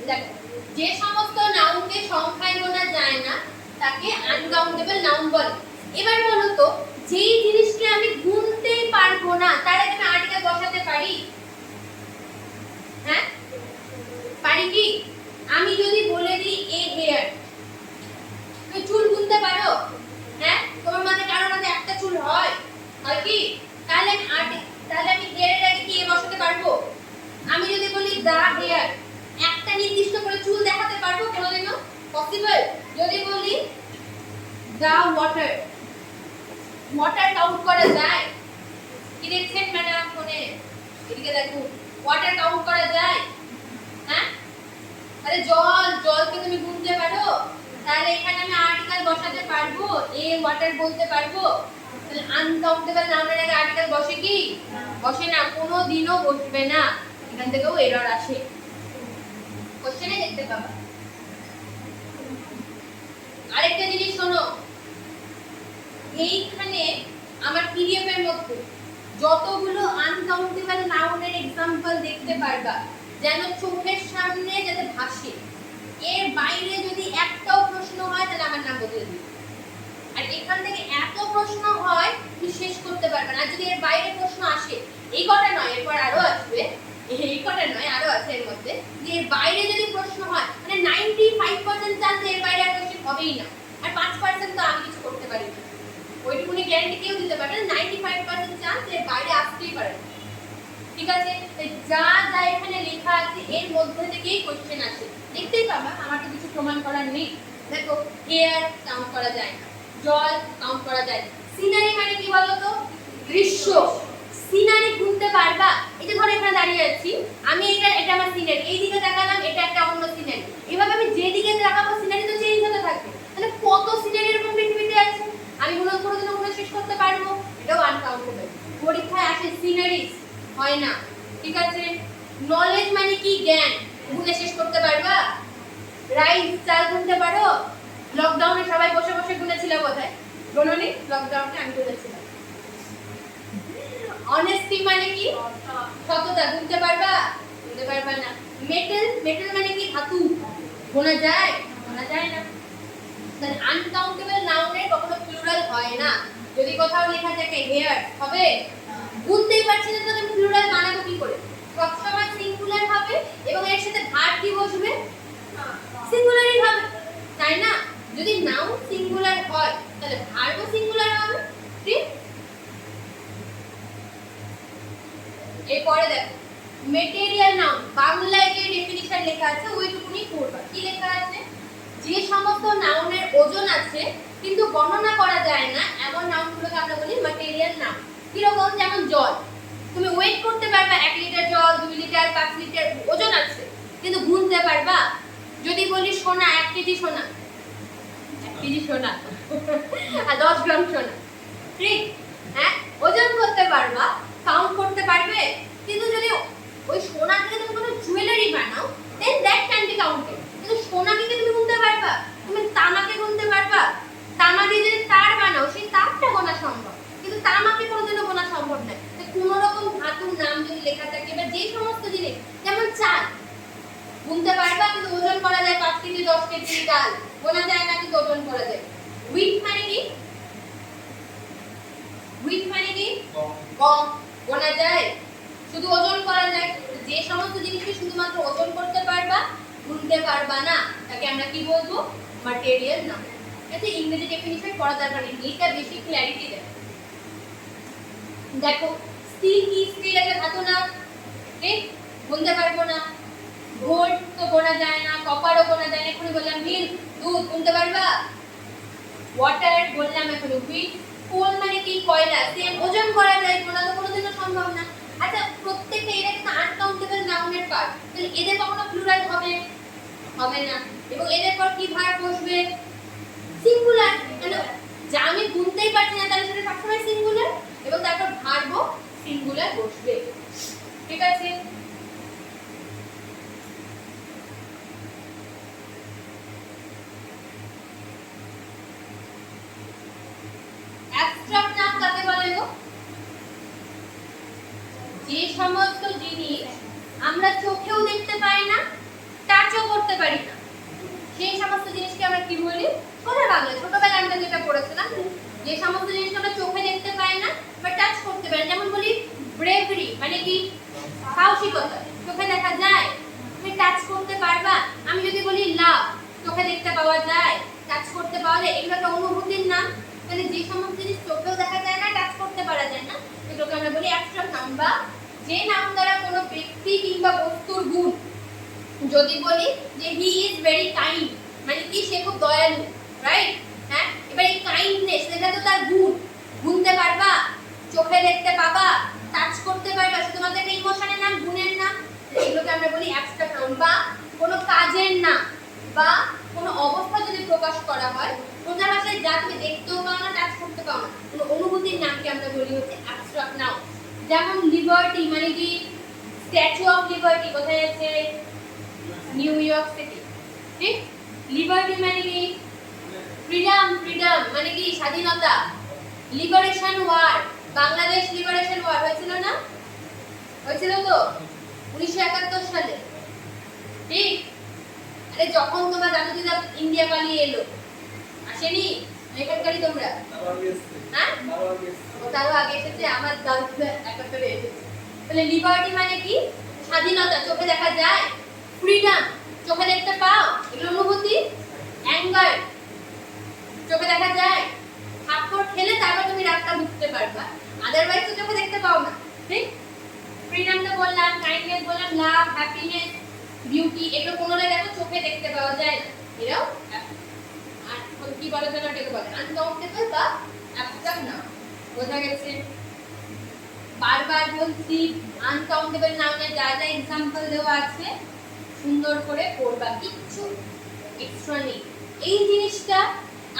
দেখো, যে সমস্ত নাউনকে সংখ্যায় গোনা যায় না তাকে আনকাউন্টেবল নাউন বলে। এবার বলো তো, যেই জিনিসকে আমি গুনতেই পারবো না তার আগে আমি আর্টিকেল বসাতে পারি? হ্যাঁ, পারি কি? আমি যদি বলে দিই এ হেয়ার, তুমি চুল গুনতে পারো? হ্যাঁ, তোমার মাথায় কারোর মাথায় একটা চুল হয়? হয় কি? তাহলে আমি হেয়ারের আগে কি এ বসাতে পারবো? আমি যদি বলি দা হেয়ার, একটা নির্দিষ্ট করে চুল দেখাতে পারবো কোনোদিনও? পসিবল? যদি বলি দা ওয়াটার, ওয়াটার কাউন্ট করা যায়? কি দেখছেন ম্যাডাম ফোনে? এদিকে দেখুন, ওয়াটার কাউন্ট করা যায়? হ্যাঁ, আরে জলকে তুমি গুনতে পারো? তাহলে এখানে আমি আর্টিকেল বসাতে পারবো, এ ওয়াটার বলতে পারবো। তাহলে আনকাউন্টেবল নাউনের আগে আর্টিকেল বসে কি? বসে না, কোনোদিনও বসবে না। এখান থেকেও এরর আসে, কোশ্চেনে দেখতে পাবা। আরেকটা জিনিস শোনো, এইখানে আমার পিডিএফ এর মধ্যে যতগুলো আনকাউন্টেবল নাউনের एग्जांपल দেখতে পারবা, যেন চোখের সামনে যাতে ভাসে। এর বাইরে যদি একটাও প্রশ্ন হয় তাহলে আমার নাম বদলে দিই। আর এখান থেকে এত প্রশ্ন হয় তুমি শেষ করতে পারবে না। আর যদি এর বাইরে প্রশ্ন আসে, এই কটা নয়, এরপর আরো আসবে, এই কটা নয় আরো আছে এর মধ্যে, যে এর বাইরে যদি প্রশ্ন হয় মানে 95% চান্স এর বাইরে আর কোশ্চেন হবেই না। আর 5% তো আমি কিছু করতে পারি না, ওইটুকুনি গ্যারান্টি কেউ দিতে পারবে না। 95% চান্স এর বাইরে আসতেই পারে। ঠিক আছে, যা যা এখানে লেখা আছে এর মধ্যে থেকেই কোশ্চেন আসে, দেখতেই পাবা। আমার তো কিছু প্রমাণ করার নেই। দেখো, এয়ার কাউন্ট করা যায় না, জল কাউন্ট করা যায় না। সিনারি মানে কি বলো তো? দৃশ্য। সিনারি গুনতে পারবা? এই যে ধরো এখানে দাঁড়িয়ে আছি আমি, এটা আমার সিনারি, এই দিকে তাকালাম এটা একটা অন্য সিনারি। এভাবে আমি যে দিকে তাকাবো সিনারি তো চেঞ্জ হতে থাকবে। তাহলে কত সিনারি এরকম পৃথিবীতে আছে, আমি কোনোদিনও গুনে শেষ করতে পারবো? এটাও আনকাউন্টেবল। পরীক্ষায় আসে সিনারিজ, হয় না। ঠিক আছে, নলেজ মানে কি? জ্ঞান। গুনে শেষ করতে পারবা? রাইস চাল গুনতে পারো? লকডাউনে সবাই বসে বসে গুনেছিল কোথায়? গুনোনি? লকডাউনে আমি গুনেছিলাম। অনেস্টি মানে কি? সততা। গুনতে পারবা? গুনতে পারবা না। মেটাল মানে কি? ধাতু। গোনা যায়? গোনা যায় না। তাহলে আনকাউন্টেবল নাউনের কখনো প্লুরাল হয় না। যদি কোথাও লেখা থাকে হেয়ার, হবে? গুনতেই পারছি না তো আমি প্লুরাল বানাবো কি করে? সবসময় সিঙ্গুলার হবে এবং এর সাথে ভার্ব কি বসবে? সিঙ্গুলারই হবে, তাই না? যদি নাউন সিঙ্গুলার হয় তাহলে ভার্বও সিঙ্গুলার হবে। ঠিক? এরপরে দেখো মেটেরিয়াল নাউন, বাংলায় যে ডেফিনিশন লেখা আছে ওইটুকুনি পড়বা। কি লেখা আছে? যে সমস্ত নাউনের ওজন আছে কিন্তু গণনা করা যায় না এমন নাউনগুলোকে আমরা বলি ম্যাটেরিয়াল নাউন। কিরকম? যেমন জল, তুমি ওয়েট করতে পারবা 1 লিটার জল, 2 লিটার, 5 লিটার, ওজন আছে কিন্তু গুনতে পারবা? যদি বলি সোনা, 1 কেজি সোনা, 1 কেজি সোনা আর 10 গ্রাম সোনা, ঠিক? হ্যাঁ, ওজন করতে পারবা, কাউন্ট করতে পারবে। কিন্তু যদি ওই সোনা থেকে তুমি কোনো জুয়েলারি বানাও দেন দ্যাট ক্যান বি কাউন্টেড। কিন্তু সোনাকে কি তুমি গুনতে পারবা? তুমি তামাকে গুনতে পারবা? তামা দিয়ে যদি তার বানাও সেই তারটা গোনা সম্ভব, কিন্তু তামাকে কোনোদিনও গোনা সম্ভব নয়। কোনো রকম ধাতুর নাম যদি লেখা থাকে বা যে সমস্ত জিনিস, যেমন চাল গুনতে পারবা কিন্তু ওজন করা যায় 5 কেজি 10 কেজি, ডাল গোনা যায় না কিন্তু ওজন করা যায়। উইট মানে কি? উইট মানে কি? গম গোনা যায়, শুধু ওজন করা যায়। যে সমস্ত জিনিসকে শুধুমাত্র ওজন করতে পারবা গুনতে পারবা না তাকে আমরা কি বলবো? Material noun. এতে ইংরেজি ডেফিনিশন পড়া দরকার নেই, এটা বেশি ক্ল্যারিটি দেয়। দেখো স্টিল কি? স্টিল একটা ধাতু না, ঠিক? গুনতে পারবো না। গোল্ড তো গোনা যায় না, কপারও গোনা যায় না। এখনই বললাম মিল্ক, দুধ, গুনতে পারবা? ওয়াটার বললাম এখন। হুইট, কোল মানে কি? কয়লা, সেম ওজন করা যায়, গোনা তো কোনোদিনও সম্ভব না। আচ্ছা, প্রত্যেকটা এর একটা আনকাউন্টেবল নাউনের পার্ট, তাহলে এদের কখনো প্লুরাল হবে? হবে না। এবং এদের পর কি ভার্ব বসবে? সিঙ্গুলার। কেন? যা আমি গুনতেই পারছি না তাহলে সেটা সবসময় সিঙ্গুলার, এবং তারপর ভার্বও সিঙ্গুলার বসবে। ঠিক আছে? অ্যাবস্ট্রাক্ট নাউন কাকে বলে গো? যে সমস্ত জিনিস আমরা চোখেও দেখতে পাই না, টাচও করতে পারি না, সেই সমস্ত জিনিসকে আমরা কি বলি? সোজা বাংলা ছোটবেলায় আমরা যেটা পড়েছিলাম, যে সমস্ত জিনিস আমরা চোখে দেখতে পাই না বা টাচ করতে পারি না। যেমন বলি ব্রেভারি মানে কি? সাহসিকতা, চোখে দেখা যায়, তুমি টাচ করতে পারবা। আমি যদি বলি লাভ, চোখে দেখতে পাওয়া যায়, টাচ করতে পাওয়া যায়, এগুলো একটা অনুভূতির নাম। তাহলে যে সমস্ত জিনিস চোখেও দেখা যায় না, টাচ করতে পারা যায় না, এগুলোকে আমরা বলি অ্যাবস্ট্রাক্ট নাউন। বা যে নাউন দ্বারা কোনো ব্যক্তি কিংবা বস্তুর গুণ, যদি বলি যে হি ইজ ভেরি কাইন্ড মানে কি? সে খুব দয়ালু, রাইট? হ্যাঁ, এবার এই কাইন্ডনেস এটা তো তার গুণ, গুনতে পারবা, চোখে দেখতে পাবা, টাচ করতে পারবা, শুধুমাত্র একটা ইমোশনের নাম, গুণের নাম। এগুলোকে আমরা বলি অ্যাবস্ট্রাক্ট নাউন। বা কোনো কাজের নাম বা কোনো অবস্থা যদি প্রকাশ করা হয়, সোজা ভাষায় যা তুমি দেখতেও পাও না, টাচ করতে পাও না, কোনো অনুভূতির নামকে আমরা বলি হচ্ছে অ্যাবস্ট্রাক্ট নাউন। যেমন লিবার্টি মানে কি? স্ট্যাচু অফ লিবার্টি কোথায় আছে? নিউ ইয়র্ক সিটি, ঠিক? লিবার্টি মানে কি? ফ্রিডম, ফ্রিডম মানে কি? স্বাধীনতা। Liberation war, Bangladesh liberation war হয়েছিল না? হয়েছিল তো 1971 সালে, ঠিক? আরে যখন তোমার দাদু দিদা ইন্ডিয়া পালিয়ে এলো, আসেনি? এখানকারই তোমরা? হ্যাঁ, তারও আগে এসেছে, আমার দাদু 71 এসেছে। তাহলে লিবার্টি মানে কি? স্বাধীনতা, চোখে দেখা যায়। ফ্রিডম, চোখে দেখতে পাও, এগুলো অনুভূতি। অ্যাঙ্গার, চোখে দেখা যায়, থাপ্পড় খেলে তারপর তুমি রাগটা বুঝতে পারবা, আদারওয়াইজ তো চোখে দেখতে পাও না, ঠিক? ফ্রিডম তো বললাম, কাইন্ডনেস বললাম, লাভ, হ্যাপিনেস, বিউটি, এগুলো কোনোটাই দেখো চোখে দেখতে পাওয়া যায় না। এরাও আর কি বলে যেন এটাকে বলে আনকাউন্টেবল বা অ্যাবস্ট্রাক্ট নাউন। বোঝা গেছে? বারবার বলছি আনকাউন্টেবল নাউনের যা যা এক্সাম্পল দেওয়া আছে সুন্দর করে পড়বা, কিচ্ছু এক্সট্রা নেই। এই জিনিসটা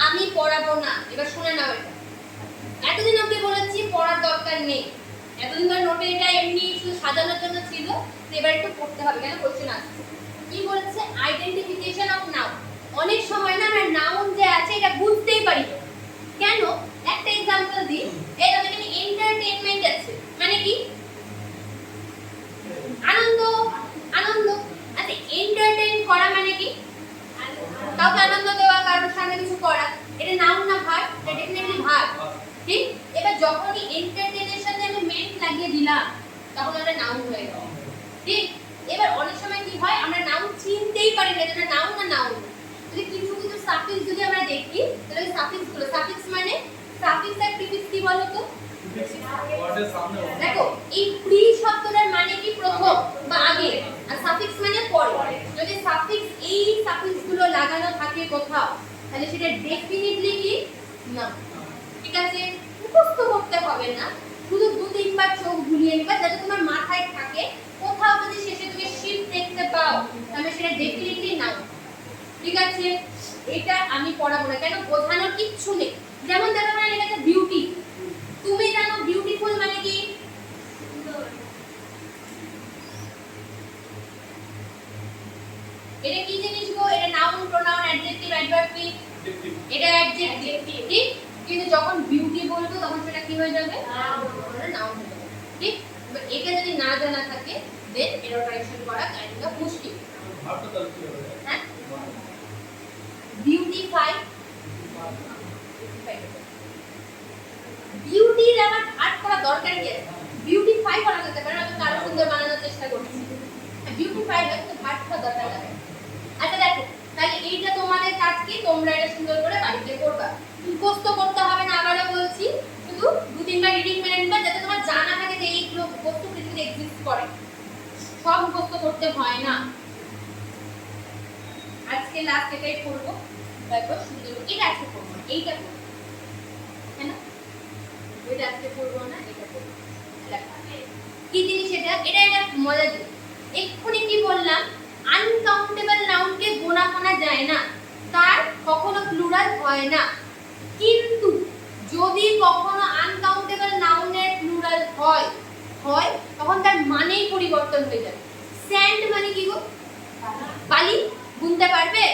আমি পড়াবো না, এবার শুনে নাও। এটা এতদিন অব্দি বলেছি পড়ার দরকার নেই, এতদিন ধরে নোটে এটা এমনি শুধু সাজানোর জন্য ছিল, এবার একটু পড়তে হবে, কেন কোশ্চেন আসছে। কি বলেছে? Identification of noun. অনেক সময় না আমরা নাউন যে আছে এটা বুঝতেই পারি না, কেন? একটা এক্সাম্পল দিই, এই দেখেন এখানে এন্টারটেইনমেন্ট আছে মানে কি? আনন্দ, আনন্দ। আচ্ছা, এন্টারটেইন করা মানে কি? কাউকে আনন্দ দেওয়া, কারোর সামনে কিছু করা। এটা নাউন না ভার্ব? এটা ডেফিনেটলি ভার্ব, ঠিক? এবার যখনই এন্টারটেইনের সাথে আমি মেন্ট লাগিয়ে দিলাম তখন ওটা নাউন হয়ে গেল, ঠিক? এবার অনেক সময় কি হয় আমরা নাউন চিনতেই পারি না এটা নাউন না নাউন। যদি কিছু কিছু সাফিক্স যদি আমরা দেখি তাহলে ওই সাফিক্স গুলো, সাফিক্স মানে সাফিক্স আর প্রিফিক্স কি বলো তো? দেখো এই প্রি শব্দটার মানে কি প্রথম বা আগে, আর সাফিক্স মানে পরে। যদি সাফিক্স এই সাফিক্স গুলো লাগানো থাকে কোথাও তাহলে সেটা ডেফিনিটলি কি না। ঠিক আছে, মুখস্থ করতে হবে না, শুধু দু তিনবার চোখ ঘুরিয়ে নিবা যাতে তোমার মাথায় থাকে। কোথাও যদি শেষে তুমি শিপ দেখতে পাও তাহলে সেটা ডেফিনিটলি না। ঠিক আছে, এটা আমি পড়াবো না, কেন বোঝানোর কিচ্ছু নেই। যেমন দেখো না লেখা আছে বিউটি, তুমি জানো বিউটিফুল মানে কি? এটা কি জিনিস গো? এটা নাউন, প্রোনাউন, অ্যাডজেক্টিভ, অ্যাডভার্ব, এটা অ্যাডজেক্টিভ, ঠিক? কিন্তু যখন বিউটি বলবো তখন সেটা কি হয়ে যাবে? নাউন হয়ে যাবে, ঠিক? এবার এটা যদি না জানা থাকে দেন এরর কারেকশন করা কাইন্ড অফ মুশকিল। হ্যাঁ, বিউটিফাই, বিউটির আমার ভাট করা দরকার কি আছে? বিউটিফাই করা যেতে পারে, আমি কারো সুন্দর বানানোর চেষ্টা করছি, বিউটিফাই হয়তো ভাট করা দরকার লাগে। আচ্ছা দেখো, তাহলে এইটা তোমাদের কাজ কি? তোমরা এটা সুন্দর করে বাড়িতে করবা, মুখস্থ করতে হবে না। আবারও বলছি, শুধু দু তিনবার রিডিং মেনে নিবা যাতে তোমার জানা থাকে যে এইগুলো বস্তু পৃথিবীতে এক্সিস্ট করে। সব মুখস্থ করতে হয় না। আজকে লাস্ট এটাই করবো, তারপর সুন্দর এটা আজকে করবো, এইটা করবো, হ্যাঁ না? ওইটা আজকে করবো না, এটা করবো। কি জিনিস এটা? এটা একটা মজা জিনিস। এক্ষুনি কি বললাম? আনকাউন্টেবল নাউনকে গোনা গোনা যায় না, তার কখনো প্লুরাল হয় না। কিন্তু যদি কখনো আনকাউন্টেবল নাউনের প্লুরাল হয় হয় তখন তার মানেই পরিবর্তন হয়ে যাবে। স্যান্ড মানে কি গো? বালি, গুনতে পারবে?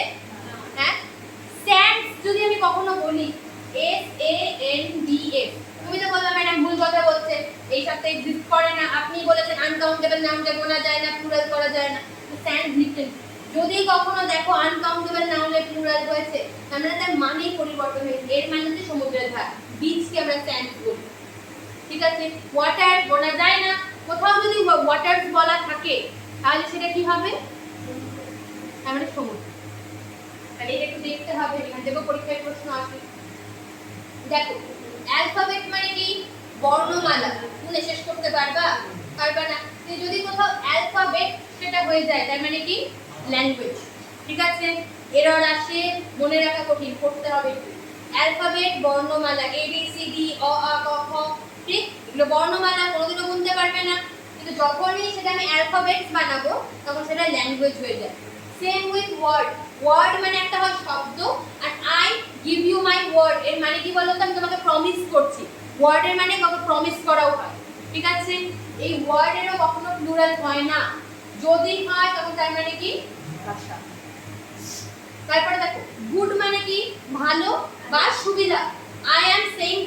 হ্যাঁ, স্যান্ড যদি আমি কখনো বলি SANDS, তুমি তো বলবে ম্যাডাম ভুল কথা বলছে, এই সপ্তাহে এক্সিস্ট করে না, আপনি বলেছেন আনকাউন্টেবল নাউনকে গোনা যায় না, প্লুরাল করা যায় না। স্যান্ড লিখতেন, যদি কখনো দেখো আনকাউন্টেবল নাউনের প্লুরাল হয়েছে তার মানে তার মানেই পরিবর্তন হয়েছে। এর মানে হচ্ছে সমুদ্রের ধার, বিচকে আমরা স্যান্ড বলি। ঠিক আছে, ওয়াটার গোনা যায় না, কোথাও যদি ওয়াটার বলা থাকে তাহলে সেটা কি হবে? তার মানে সমুদ্র। তাহলে এটা একটু দেখতে হবে, এখান থেকে পরীক্ষায় প্রশ্ন আসে। দেখো অ্যালফাবেট মানে কি? বর্ণমালা। শুনে শেষ করতে পারবা? পারবা না। যদি কোথাও অ্যালফাবেট সেটা হয়ে যায় তার মানে কি? ল্যাঙ্গুয়েজ। ঠিক আছে, এরর আসে, মনে রাখা কঠিন, পড়তে হবে একটু। অ্যালফাবেট বর্ণমালা, ABCD অ আ ক খ, ঠিক? এগুলো বর্ণমালা, কোনোদিনও গুনতে পারবে না। কিন্তু যখনই সেটা আমি অ্যালফাবেটস বানাবো তখন সেটা ল্যাঙ্গুয়েজ হয়ে যায়। সেম উইথ ওয়ার্ড, ওয়ার্ড মানে একটা হয় শব্দ, আর I give you my word এর মানে কি বলতো? আমি তোমাকে প্রমিস করছি। ওয়ার্ডের মানে কাউকে প্রমিস করাও হয়। ঠিক আছে, এই ওয়ার্ডেরও কখনো প্লুরাল হয় না, যদি হয় তখন তার মানে কি? ভাষা। তারপরে দেখো গুড মানে কি? ভালো বা সুবিধা। I am saying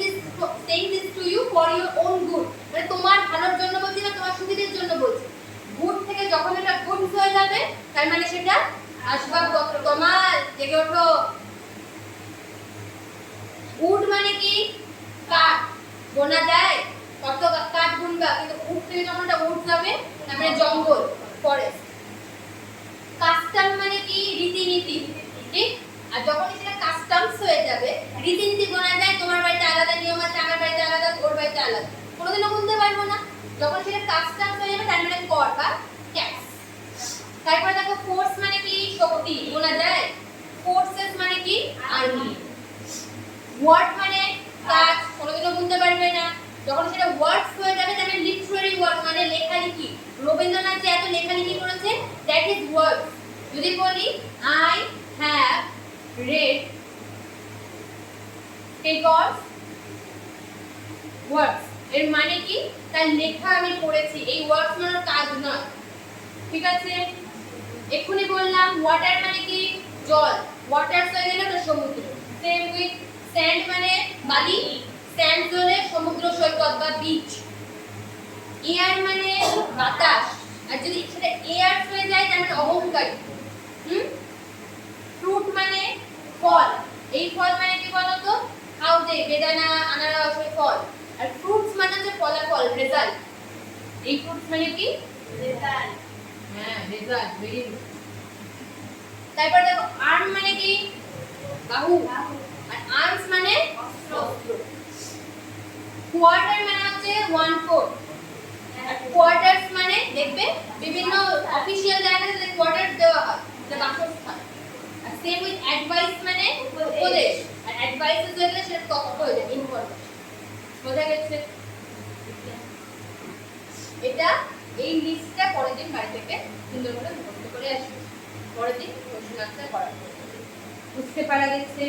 this to you for your own good, মানে তোমার ভালোর জন্য বলছি না, তোমার সুবিধার জন্য বলছি। গুড থেকে যখন এটা গুড হয়ে যাবে তার মানে সেটা আসবাব তোমার, জেগে ওঠো। উড মানে কি? কাঠ, গোনা যায়, কত কাঠ গুনবা, কিন্তু উড থেকে যখন এটা উড যাবে তার মানে জঙ্গল, ফরেস্ট। কাস্টম মানে কি? রীতিনীতি, ঠিক? আর যখন সেটা কাস্টমস হয়ে যাবে, রীতিনীতি গোনা যায়, তোমার বাড়িতে আলাদা নিয়ম আছে, আমার বাড়িতে আলাদা, ওর বাড়িতে আলাদা, কোনোদিনও গুনতে পারবো না। যখন সেটা কাস্টমস হয়ে যাবে তার মানে কর বা ট্যাক্স। তারপরে দেখো ফোর্স মানে কি? শক্তি, গোনা যায়। ফোর্সেস মানে কি? আর্মি। ওয়ার্ড মানে কাজ, কোনোদিনও গুনতে পারবে না। যখন সেটা ওয়ার্ডস হয়ে যাবে তার মানে লিটারারি ওয়ার্ড, মানে লেখালেখি। রবীন্দ্রনাথ যে এত লেখালেখি করেছে দ্যাট ইজ ওয়ার্ড। যদি বলি I have read papers words, এর মানে কি? তার লেখা আমি পড়েছি। এই ওয়ার্ডস মানে কাজ নয়। ঠিক আছে, এক্ষুনি বললাম ওয়াটার মানে কি? জল, ওয়াটার হয়ে গেল তো সমুদ্র। সেম উইথ স্যান্ড মানে বালি, স্যান্ড হলে সমুদ্র সৈকত বা বিচ। এয়ার মানে বাতাস, আর যদি সেটা এয়ার হয়ে যায় তার মানে অহংকারী। ফ্রুট মানে ফল, এই ফল মানে কি বলতো? খাও যে বেদানা, আনারস, ওই ফল। আর ফ্রুটস মানে হচ্ছে ফলাফল, রেজাল্ট। এই ফ্রুটস মানে কি? রেজাল্ট। হ্যাঁ, রেজাল্ট, ভেরি গুড। তারপর দেখো আর্ম মানে কি? বাহু। আর আর্মস মানে কোয়ার্টার মানে হচ্ছে 1/4। আর কোয়ার্টার্স মানে দেখবে বিভিন্ন অফিশিয়াল জায়গাতে কোয়ার্টার্স দেওয়া হয়, যে বাসস্থান। আর সেম উইথ অ্যাডভাইস মানে উপদেশ। আর অ্যাডভাইসেস হয়ে গেলে সেটা তথ্য হয়ে যায়, ইনফরমেশন। বোঝা গেছে? এটা এই লিস্টটা পরের দিন বাড়ি থেকে সুন্দর করে মুখস্থ করে আসবে। পরের দিন কোশ্চেন আনসার করা বুঝতে পারা গেছে?